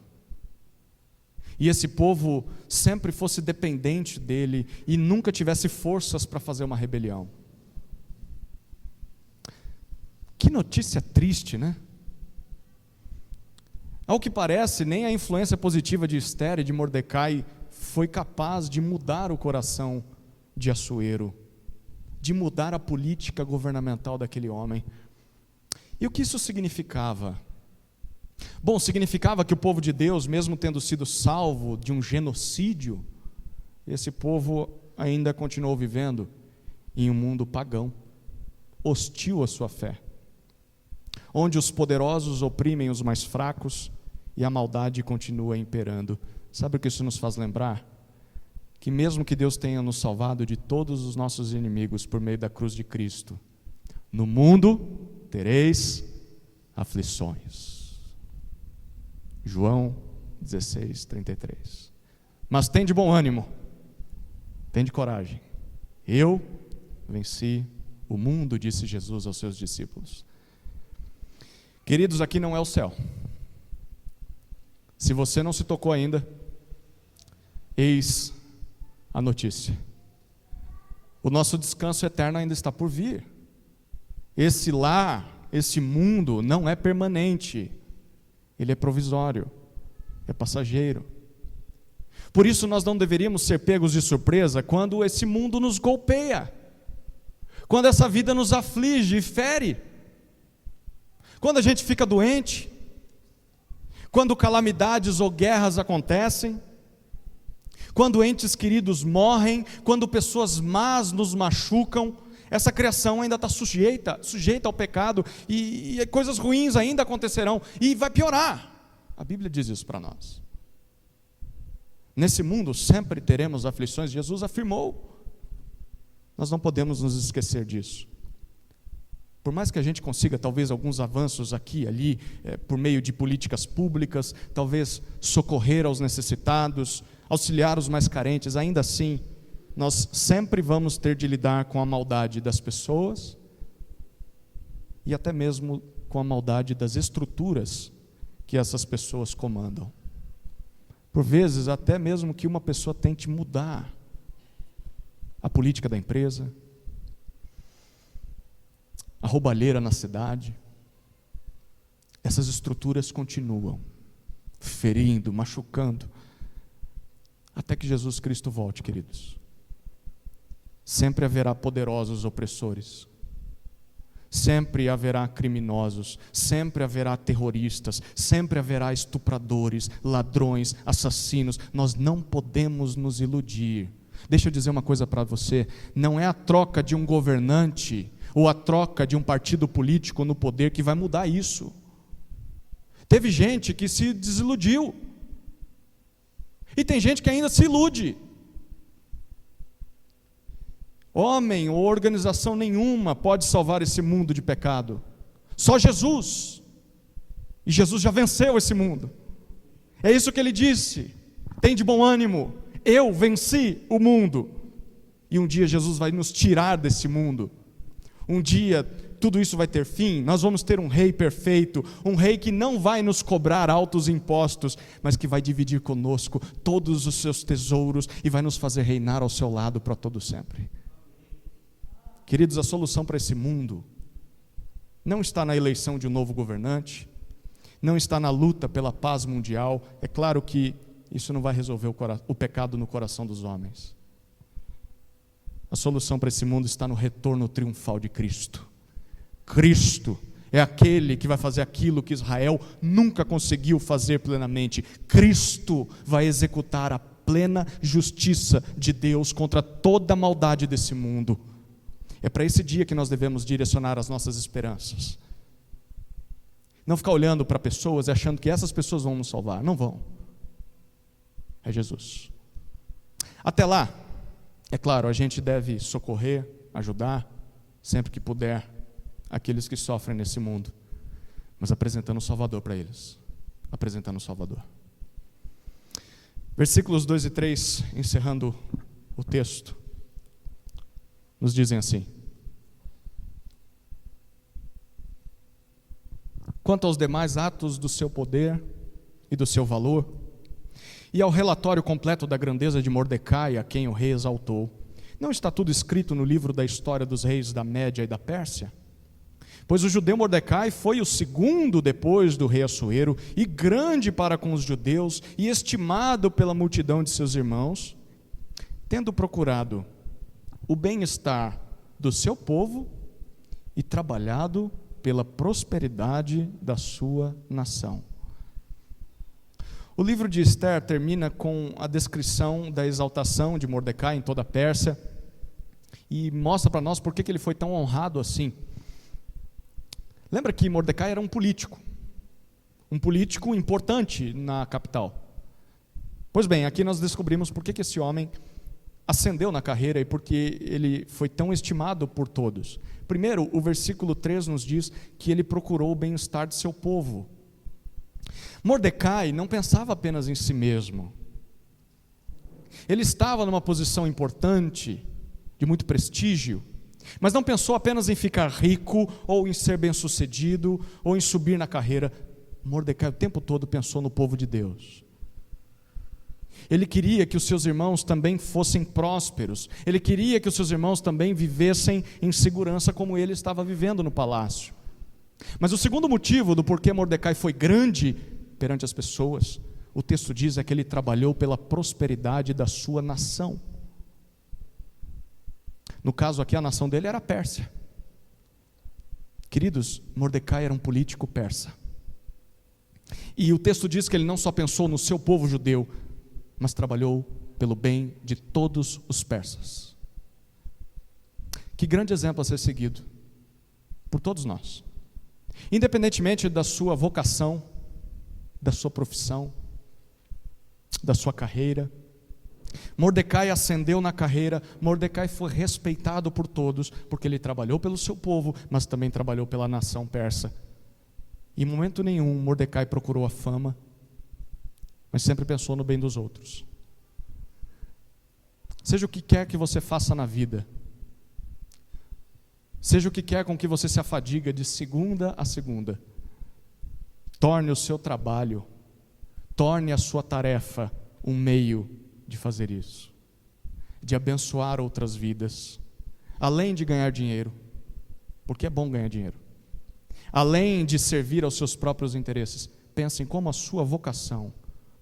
E esse povo sempre fosse dependente dele e nunca tivesse forças para fazer uma rebelião. Que notícia triste, né? Ao que parece, nem a influência positiva de Ester e de Mordecai foi capaz de mudar o coração de Assuero, de mudar a política governamental daquele homem. E o que isso significava? Bom, significava que o povo de Deus, mesmo tendo sido salvo de um genocídio, esse povo ainda continuou vivendo em um mundo pagão, hostil à sua fé, onde os poderosos oprimem os mais fracos e a maldade continua imperando. Sabe o que isso nos faz lembrar? Que mesmo que Deus tenha nos salvado de todos os nossos inimigos por meio da cruz de Cristo, no mundo tereis aflições. João 16, 33. Mas tem de bom ânimo, tem de coragem. Eu venci o mundo, disse Jesus aos seus discípulos. Queridos, aqui não é o céu. Se você não se tocou ainda, eis a notícia. O nosso descanso eterno ainda está por vir. Esse lar, esse mundo não é permanente. Ele é provisório, é passageiro. Por isso nós não deveríamos ser pegos de surpresa quando esse mundo nos golpeia, quando essa vida nos aflige e fere, quando a gente fica doente, quando calamidades ou guerras acontecem, quando entes queridos morrem, quando pessoas más nos machucam. Essa criação ainda está sujeita ao pecado, e coisas ruins ainda acontecerão, e vai piorar. A Bíblia diz isso para nós. Nesse mundo sempre teremos aflições, Jesus afirmou. Nós não podemos nos esquecer disso. Por mais que a gente consiga talvez alguns avanços aqui e ali, por meio de políticas públicas, talvez socorrer aos necessitados, auxiliar os mais carentes, ainda assim, nós sempre vamos ter de lidar com a maldade das pessoas e até mesmo com a maldade das estruturas que essas pessoas comandam. Por vezes, até mesmo que uma pessoa tente mudar a política da empresa, a roubalheira na cidade, essas estruturas continuam ferindo, machucando, até que Jesus Cristo volte, queridos. Sempre haverá poderosos opressores, sempre haverá criminosos, sempre haverá terroristas, sempre haverá estupradores, ladrões, assassinos. Nós não podemos nos iludir. Deixa eu dizer uma coisa para você: não é a troca de um governante ou a troca de um partido político no poder que vai mudar isso. Teve gente que se desiludiu, e tem gente que ainda se ilude. Homem ou organização nenhuma pode salvar esse mundo de pecado. Só Jesus. E Jesus já venceu esse mundo. É isso que ele disse. Tem de bom ânimo. Eu venci o mundo. E um dia Jesus vai nos tirar desse mundo. Um dia tudo isso vai ter fim. Nós vamos ter um rei perfeito. Um rei que não vai nos cobrar altos impostos, mas que vai dividir conosco todos os seus tesouros e vai nos fazer reinar ao seu lado para todo sempre. Queridos, a solução para esse mundo não está na eleição de um novo governante, não está na luta pela paz mundial. É claro que isso não vai resolver o pecado no coração dos homens. A solução para esse mundo está no retorno triunfal de Cristo. Cristo é aquele que vai fazer aquilo que Israel nunca conseguiu fazer plenamente. Cristo vai executar a plena justiça de Deus contra toda a maldade desse mundo. É para esse dia que nós devemos direcionar as nossas esperanças. Não ficar olhando para pessoas e achando que essas pessoas vão nos salvar. Não vão. É Jesus. Até lá, é claro, a gente deve socorrer, ajudar, sempre que puder, aqueles que sofrem nesse mundo. Mas apresentando o Salvador para eles. Apresentando o Salvador. Versículos 2 e 3, encerrando o texto, nos dizem assim: quanto aos demais atos do seu poder e do seu valor, e ao relatório completo da grandeza de Mordecai, a quem o rei exaltou, não está tudo escrito no livro da história dos reis da Média e da Pérsia? Pois o judeu Mordecai foi o segundo depois do rei Assuero, e grande para com os judeus, e estimado pela multidão de seus irmãos, tendo procurado o bem-estar do seu povo e trabalhado pela prosperidade da sua nação. O livro de Esther termina com a descrição da exaltação de Mordecai em toda a Pérsia e mostra para nós por que ele foi tão honrado assim. Lembra que Mordecai era um político importante na capital. Pois bem, aqui nós descobrimos por que esse homem ascendeu na carreira e porque ele foi tão estimado por todos. Primeiro, o versículo 3 nos diz que ele procurou o bem-estar de seu povo. Mordecai não pensava apenas em si mesmo. Ele estava numa posição importante, de muito prestígio, mas não pensou apenas em ficar rico, ou em ser bem-sucedido, ou em subir na carreira. Mordecai o tempo todo pensou no povo de Deus. Ele queria que os seus irmãos também fossem prósperos. Ele queria que os seus irmãos também vivessem em segurança como ele estava vivendo no palácio. Mas o segundo motivo do porquê Mordecai foi grande perante as pessoas, o texto diz, é que ele trabalhou pela prosperidade da sua nação. No caso aqui, a nação dele era a Pérsia. Queridos, Mordecai era um político persa. E o texto diz que ele não só pensou no seu povo judeu, mas trabalhou pelo bem de todos os persas. Que grande exemplo a ser seguido por todos nós. Independentemente da sua vocação, da sua profissão, da sua carreira, Mordecai ascendeu na carreira. Mordecai foi respeitado por todos, porque ele trabalhou pelo seu povo, mas também trabalhou pela nação persa. Em momento nenhum Mordecai procurou a fama, mas sempre pensou no bem dos outros. Seja o que quer que você faça na vida, seja o que quer com que você se afadiga de segunda a segunda, torne o seu trabalho, torne a sua tarefa um meio de fazer isso, de abençoar outras vidas, além de ganhar dinheiro, porque é bom ganhar dinheiro, além de servir aos seus próprios interesses, pense em como a sua vocação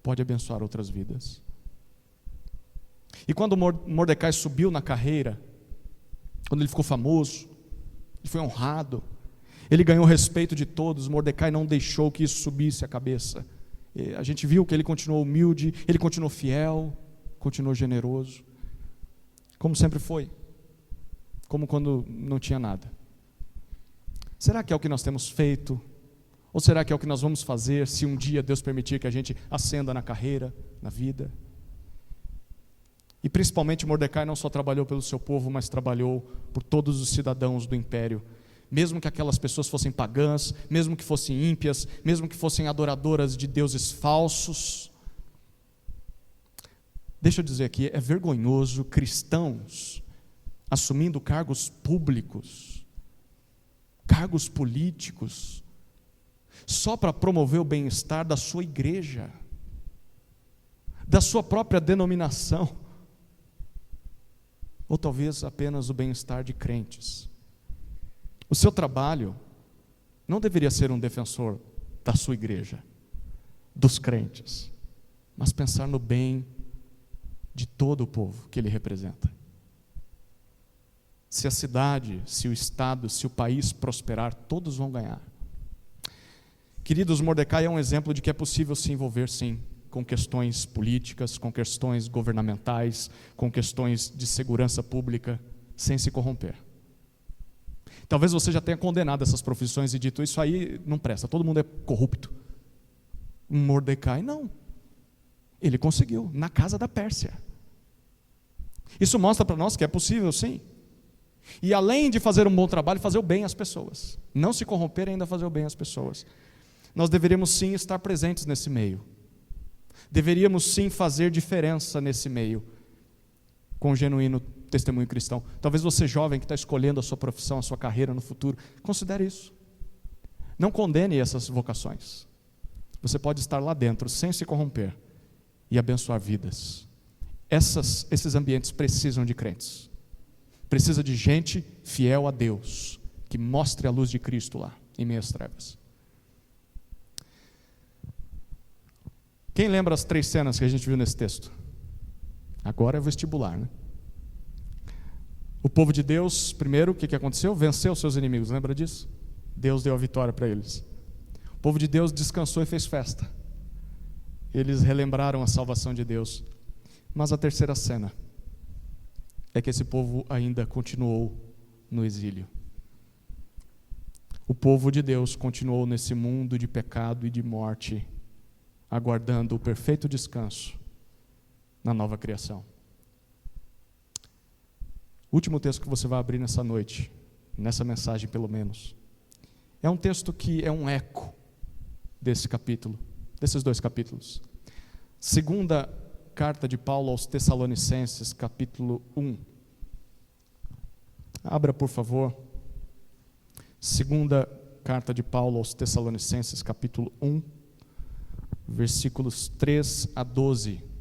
pode abençoar outras vidas. E quando Mordecai subiu na carreira, quando ele ficou famoso, ele foi honrado, ele ganhou o respeito de todos. Mordecai não deixou que isso subisse a cabeça. A gente viu que ele continuou humilde, ele continuou fiel, continuou generoso, como sempre foi, como quando não tinha nada. Será que é o que nós temos feito? Ou será que é o que nós vamos fazer se um dia Deus permitir que a gente ascenda na carreira, na vida? E principalmente Mordecai não só trabalhou pelo seu povo, mas trabalhou por todos os cidadãos do império. Mesmo que aquelas pessoas fossem pagãs, mesmo que fossem ímpias, mesmo que fossem adoradoras de deuses falsos. Deixa eu dizer aqui, é vergonhoso cristãos assumindo cargos públicos, cargos políticos, só para promover o bem-estar da sua igreja, da sua própria denominação, ou talvez apenas o bem-estar de crentes. O seu trabalho não deveria ser um defensor da sua igreja, dos crentes, mas pensar no bem de todo o povo que ele representa. Se a cidade, se o estado, se o país prosperar, todos vão ganhar. Queridos, Mordecai é um exemplo de que é possível se envolver, sim, com questões políticas, com questões governamentais, com questões de segurança pública, sem se corromper. Talvez você já tenha condenado essas profissões e dito, isso aí não presta, todo mundo é corrupto. Mordecai, não. Ele conseguiu, na casa da Pérsia. Isso mostra para nós que é possível, sim. E além de fazer um bom trabalho, fazer o bem às pessoas. Não se corromper, ainda fazer o bem às pessoas. Nós deveríamos sim estar presentes nesse meio. Deveríamos sim fazer diferença nesse meio, com um genuíno testemunho cristão. Talvez você jovem que está escolhendo a sua profissão, a sua carreira no futuro, considere isso. Não condene essas vocações. Você pode estar lá dentro, sem se corromper, e abençoar vidas. Esses ambientes precisam de crentes. Precisa de gente fiel a Deus, que mostre a luz de Cristo lá, em meio às trevas. Quem lembra as 3 cenas que a gente viu nesse texto? Agora é vestibular, né? O povo de Deus, primeiro, o que aconteceu? Venceu seus inimigos, lembra disso? Deus deu a vitória para eles. O povo de Deus descansou e fez festa. Eles relembraram a salvação de Deus. Mas a terceira cena é que esse povo ainda continuou no exílio. O povo de Deus continuou nesse mundo de pecado e de morte, aguardando o perfeito descanso na nova criação. O último texto que você vai abrir nessa noite, nessa mensagem pelo menos, é um texto que é um eco desse capítulo, desses 2 capítulos. Segunda carta de Paulo aos Tessalonicenses, capítulo 1. Abra, por favor. Segunda carta de Paulo aos Tessalonicenses, capítulo 1, versículos 3 a 12.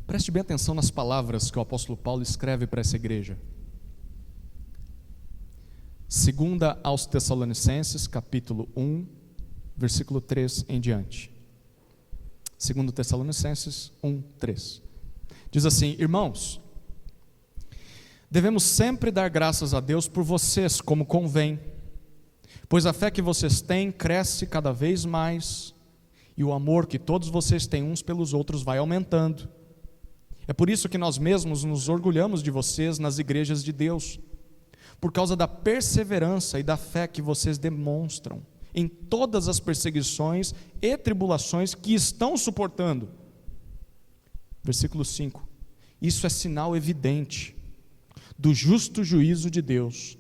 Preste bem atenção nas palavras que o apóstolo Paulo escreve para essa igreja. Segunda aos Tessalonicenses, capítulo 1, versículo 3 em diante. Segundo Tessalonicenses 1, 3. Diz assim: irmãos, devemos sempre dar graças a Deus por vocês, como convém, pois a fé que vocês têm cresce cada vez mais, e o amor que todos vocês têm uns pelos outros vai aumentando. É por isso que nós mesmos nos orgulhamos de vocês nas igrejas de Deus, por causa da perseverança e da fé que vocês demonstram em todas as perseguições e tribulações que estão suportando. Versículo 5. Isso é sinal evidente do justo juízo de Deus,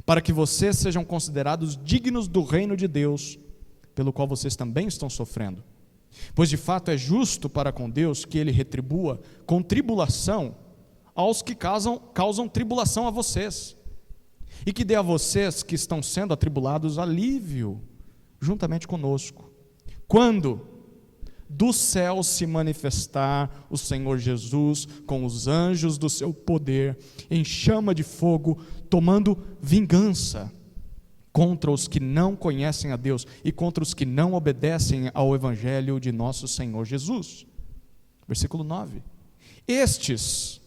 para que vocês sejam considerados dignos do reino de Deus, pelo qual vocês também estão sofrendo. Pois de fato é justo para com Deus que Ele retribua com tribulação aos que causam tribulação a vocês, e que dê a vocês que estão sendo atribulados alívio, juntamente conosco, quando do céu se manifestar o Senhor Jesus com os anjos do seu poder, em chama de fogo, tomando vingança contra os que não conhecem a Deus e contra os que não obedecem ao evangelho de nosso Senhor Jesus. Versículo 9. Estes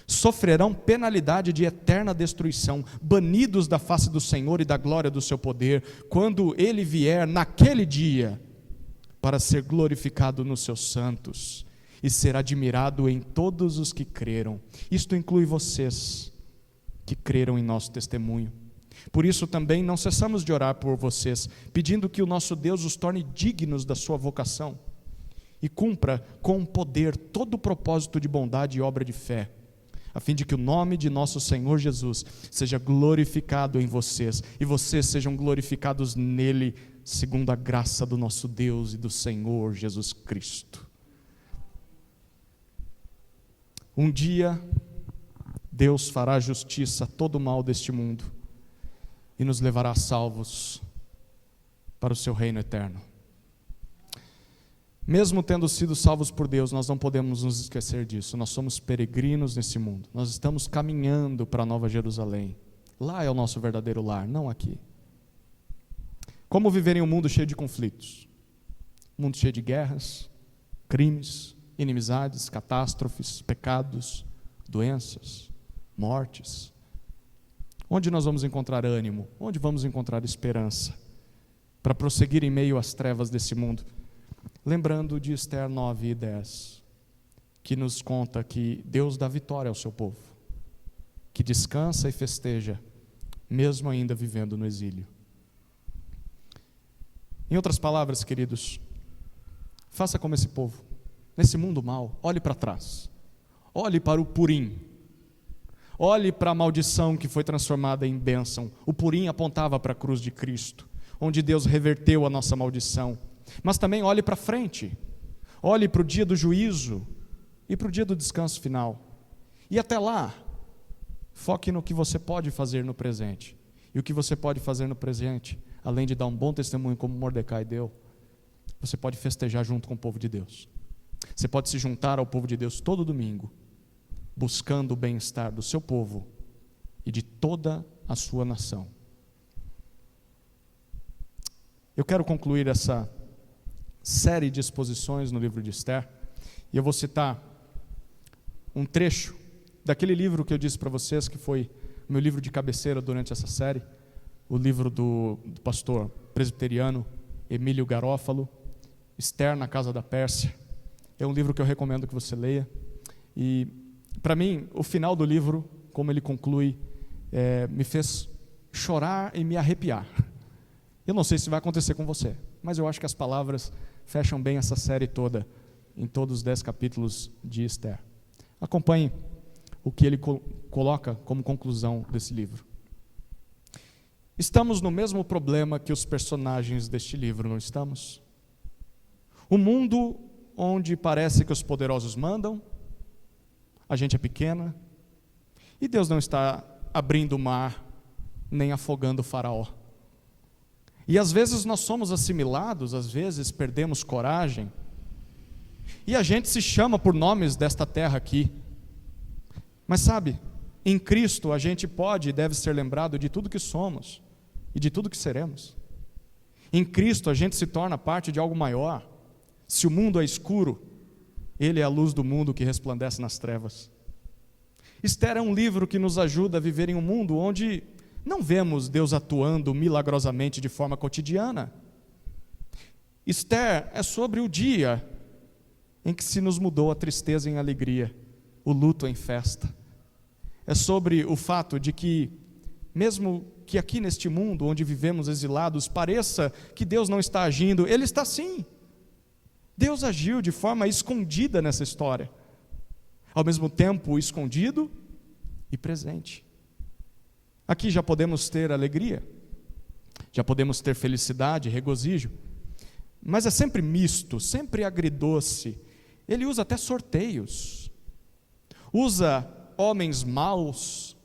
sofrerão penalidade de eterna destruição, banidos da face do Senhor e da glória do seu poder, quando Ele vier naquele dia, para ser glorificado nos seus santos e ser admirado em todos os que creram. Isto inclui vocês que creram em nosso testemunho. Por isso também não cessamos de orar por vocês, pedindo que o nosso Deus os torne dignos da sua vocação e cumpra com poder todo o propósito de bondade e obra de fé, a fim de que o nome de nosso Senhor Jesus seja glorificado em vocês e vocês sejam glorificados nele, segundo a graça do nosso Deus e do Senhor Jesus Cristo. Um dia, Deus fará justiça a todo o mal deste mundo e nos levará salvos para o seu reino eterno. Mesmo tendo sido salvos por Deus, nós não podemos nos esquecer disso. Nós somos peregrinos nesse mundo. Nós estamos caminhando para a Nova Jerusalém. Lá é o nosso verdadeiro lar, não aqui. Como viver em um mundo cheio de conflitos? Um mundo cheio de guerras, crimes, inimizades, catástrofes, pecados, doenças, mortes. Onde nós vamos encontrar ânimo? Onde vamos encontrar esperança para prosseguir em meio às trevas desse mundo? Lembrando de Esther 9 e 10, que nos conta que Deus dá vitória ao seu povo, que descansa e festeja, mesmo ainda vivendo no exílio. Em outras palavras, queridos, faça como esse povo. Nesse mundo mau, olhe para trás. Olhe para o Purim. Olhe para a maldição que foi transformada em bênção. O Purim apontava para a cruz de Cristo, onde Deus reverteu a nossa maldição. Mas também olhe para frente. Olhe para o dia do juízo e para o dia do descanso final. E até lá, foque no que você pode fazer no presente. E o que você pode fazer no presente, além de dar um bom testemunho como Mordecai deu, você pode festejar junto com o povo de Deus. Você pode se juntar ao povo de Deus todo domingo, buscando o bem-estar do seu povo e de toda a sua nação. Eu quero concluir essa série de exposições no livro de Esther, e eu vou citar um trecho daquele livro que eu disse para vocês, que foi meu livro de cabeceira durante essa série, o livro do pastor presbiteriano Emílio Garófalo, Esther na Casa da Pérsia. É um livro que eu recomendo que você leia. E, para mim, o final do livro, como ele conclui, me fez chorar e me arrepiar. Eu não sei se vai acontecer com você, mas eu acho que as palavras fecham bem essa série toda, em todos os 10 capítulos de Esther. Acompanhe o que ele coloca como conclusão desse livro. Estamos no mesmo problema que os personagens deste livro, não estamos? O mundo onde parece que os poderosos mandam, a gente é pequena, e Deus não está abrindo o mar, nem afogando o faraó. E às vezes nós somos assimilados, às vezes perdemos coragem, e a gente se chama por nomes desta terra aqui. Mas sabe, em Cristo a gente pode e deve ser lembrado de tudo que somos, e de tudo que seremos. Em Cristo a gente se torna parte de algo maior. Se o mundo é escuro, Ele é a luz do mundo que resplandece nas trevas. Esther é um livro que nos ajuda a viver em um mundo onde não vemos Deus atuando milagrosamente de forma cotidiana. Esther é sobre o dia em que se nos mudou a tristeza em alegria, o luto em festa. É sobre o fato de que, mesmo que aqui neste mundo onde vivemos exilados, pareça que Deus não está agindo, Ele está sim. Deus agiu de forma escondida nessa história, ao mesmo tempo escondido e presente. Aqui já podemos ter alegria, já podemos ter felicidade, regozijo, mas é sempre misto, sempre agridoce. Ele usa até sorteios, usa homens maus,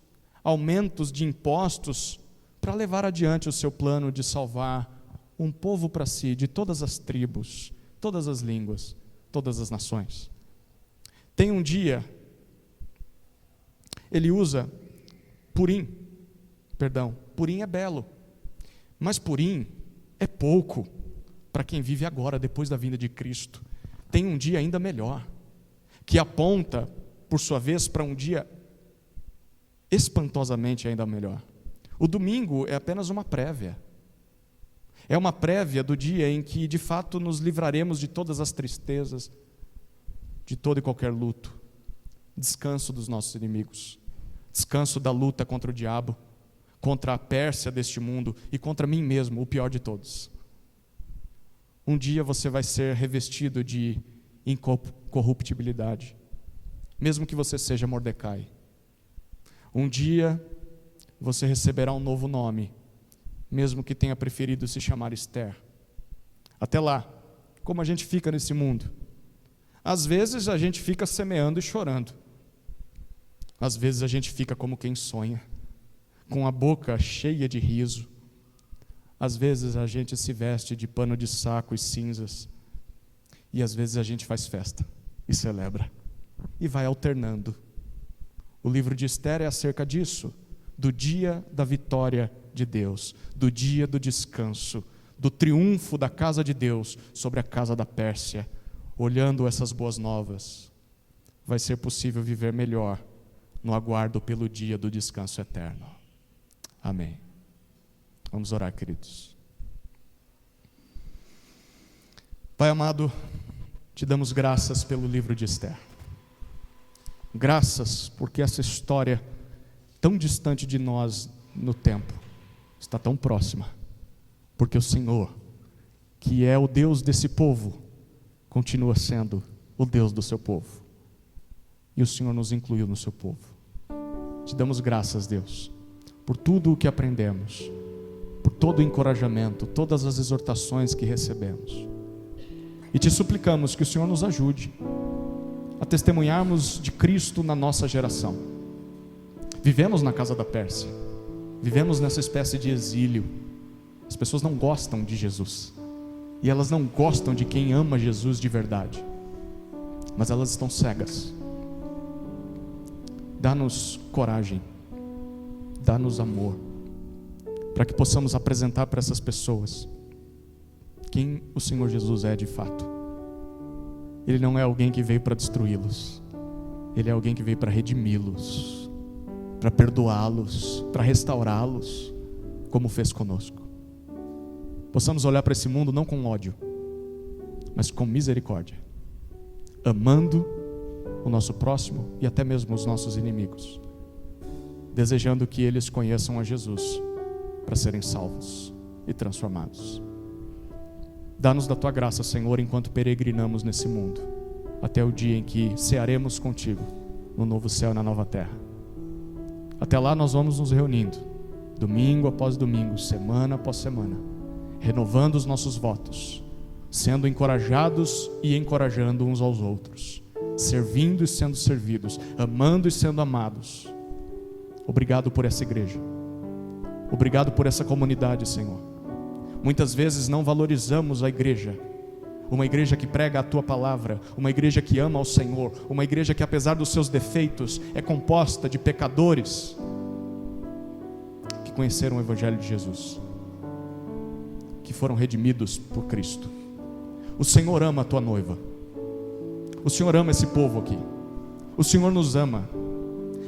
aumentos de impostos, para levar adiante o seu plano de salvar um povo para si, de todas as tribos, todas as línguas, todas as nações. Tem um dia, ele usa Purim é belo, mas Purim é pouco para quem vive agora, depois da vinda de Cristo. Tem um dia ainda melhor, que aponta, por sua vez, para um dia espantosamente ainda melhor. O domingo é apenas uma prévia. É uma prévia do dia em que, de fato, nos livraremos de todas as tristezas, de todo e qualquer luto. Descanso dos nossos inimigos, descanso da luta contra o diabo, contra a Pérsia deste mundo e contra mim mesmo, o pior de todos. Um dia você vai ser revestido de incorruptibilidade, mesmo que você seja Mordecai. Um dia você receberá um novo nome, mesmo que tenha preferido se chamar Esther. Até lá, como a gente fica nesse mundo? Às vezes a gente fica semeando e chorando. Às vezes a gente fica como quem sonha, com a boca cheia de riso. Às vezes a gente se veste de pano de saco e cinzas. E às vezes a gente faz festa e celebra. E vai alternando. O livro de Esther é acerca disso, do dia da vitória de Deus, do dia do descanso, do triunfo da casa de Deus sobre a casa da Pérsia. Olhando essas boas novas, vai ser possível viver melhor no aguardo pelo dia do descanso eterno. Amém. Vamos orar, queridos. Pai amado, te damos graças pelo livro de Esther. Graças porque essa história, tão distante de nós no tempo, está tão próxima. Porque o Senhor, que é o Deus desse povo, continua sendo o Deus do seu povo. E o Senhor nos incluiu no seu povo. Te damos graças, Deus, por tudo o que aprendemos, por todo o encorajamento, todas as exortações que recebemos. E te suplicamos que o Senhor nos ajude a testemunharmos de Cristo na nossa geração. Vivemos na casa da Pérsia, vivemos nessa espécie de exílio. As pessoas não gostam de Jesus, e elas não gostam de quem ama Jesus de verdade, mas elas estão cegas. Dá-nos coragem, dá-nos amor, para que possamos apresentar para essas pessoas quem o Senhor Jesus é de fato. Ele não é alguém que veio para destruí-los, Ele é alguém que veio para redimi-los, para perdoá-los, para restaurá-los, como fez conosco. Possamos olhar para esse mundo não com ódio, mas com misericórdia, amando o nosso próximo e até mesmo os nossos inimigos, desejando que eles conheçam a Jesus para serem salvos e transformados. Dá-nos da Tua graça, Senhor, enquanto peregrinamos nesse mundo, até o dia em que cearemos contigo no novo céu e na nova terra. Até lá nós vamos nos reunindo, domingo após domingo, semana após semana, renovando os nossos votos, sendo encorajados e encorajando uns aos outros, servindo e sendo servidos, amando e sendo amados. Obrigado por essa igreja, obrigado por essa comunidade, Senhor. Muitas vezes não valorizamos a igreja, uma igreja que prega a Tua palavra, uma igreja que ama ao Senhor, uma igreja que, apesar dos seus defeitos, é composta de pecadores que conheceram o Evangelho de Jesus, que foram redimidos por Cristo. O Senhor ama a Tua noiva, o Senhor ama esse povo aqui, o Senhor nos ama.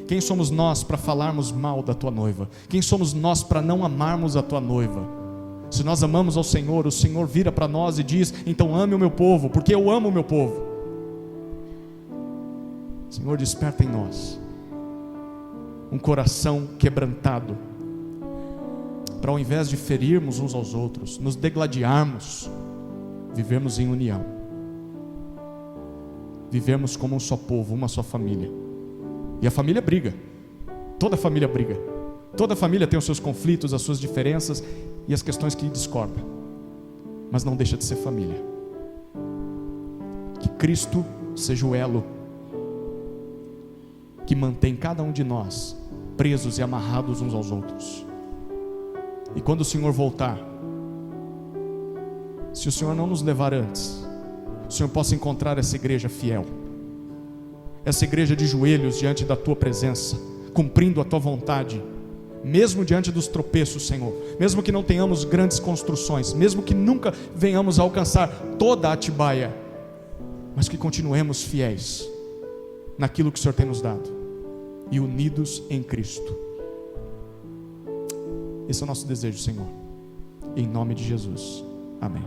Quem somos nós para falarmos mal da Tua noiva? Quem somos nós para não amarmos a Tua noiva? Se nós amamos ao Senhor, o Senhor vira para nós e diz: então ame o meu povo, porque eu amo o meu povo. Senhor, desperta em nós um coração quebrantado, para ao invés de ferirmos uns aos outros, nos degladiarmos, vivemos em união, vivemos como um só povo, uma só família. E a família briga, toda família briga, toda família tem os seus conflitos, as suas diferenças e as questões que discordam, mas não deixa de ser família. Que Cristo seja o elo que mantém cada um de nós presos e amarrados uns aos outros. E quando o Senhor voltar, se o Senhor não nos levar antes, o Senhor possa encontrar essa igreja fiel, essa igreja de joelhos diante da Tua presença, cumprindo a Tua vontade, mesmo diante dos tropeços, Senhor, mesmo que não tenhamos grandes construções, mesmo que nunca venhamos a alcançar toda a Atibaia, mas que continuemos fiéis naquilo que o Senhor tem nos dado e unidos em Cristo. Esse é o nosso desejo, Senhor, em nome de Jesus, amém.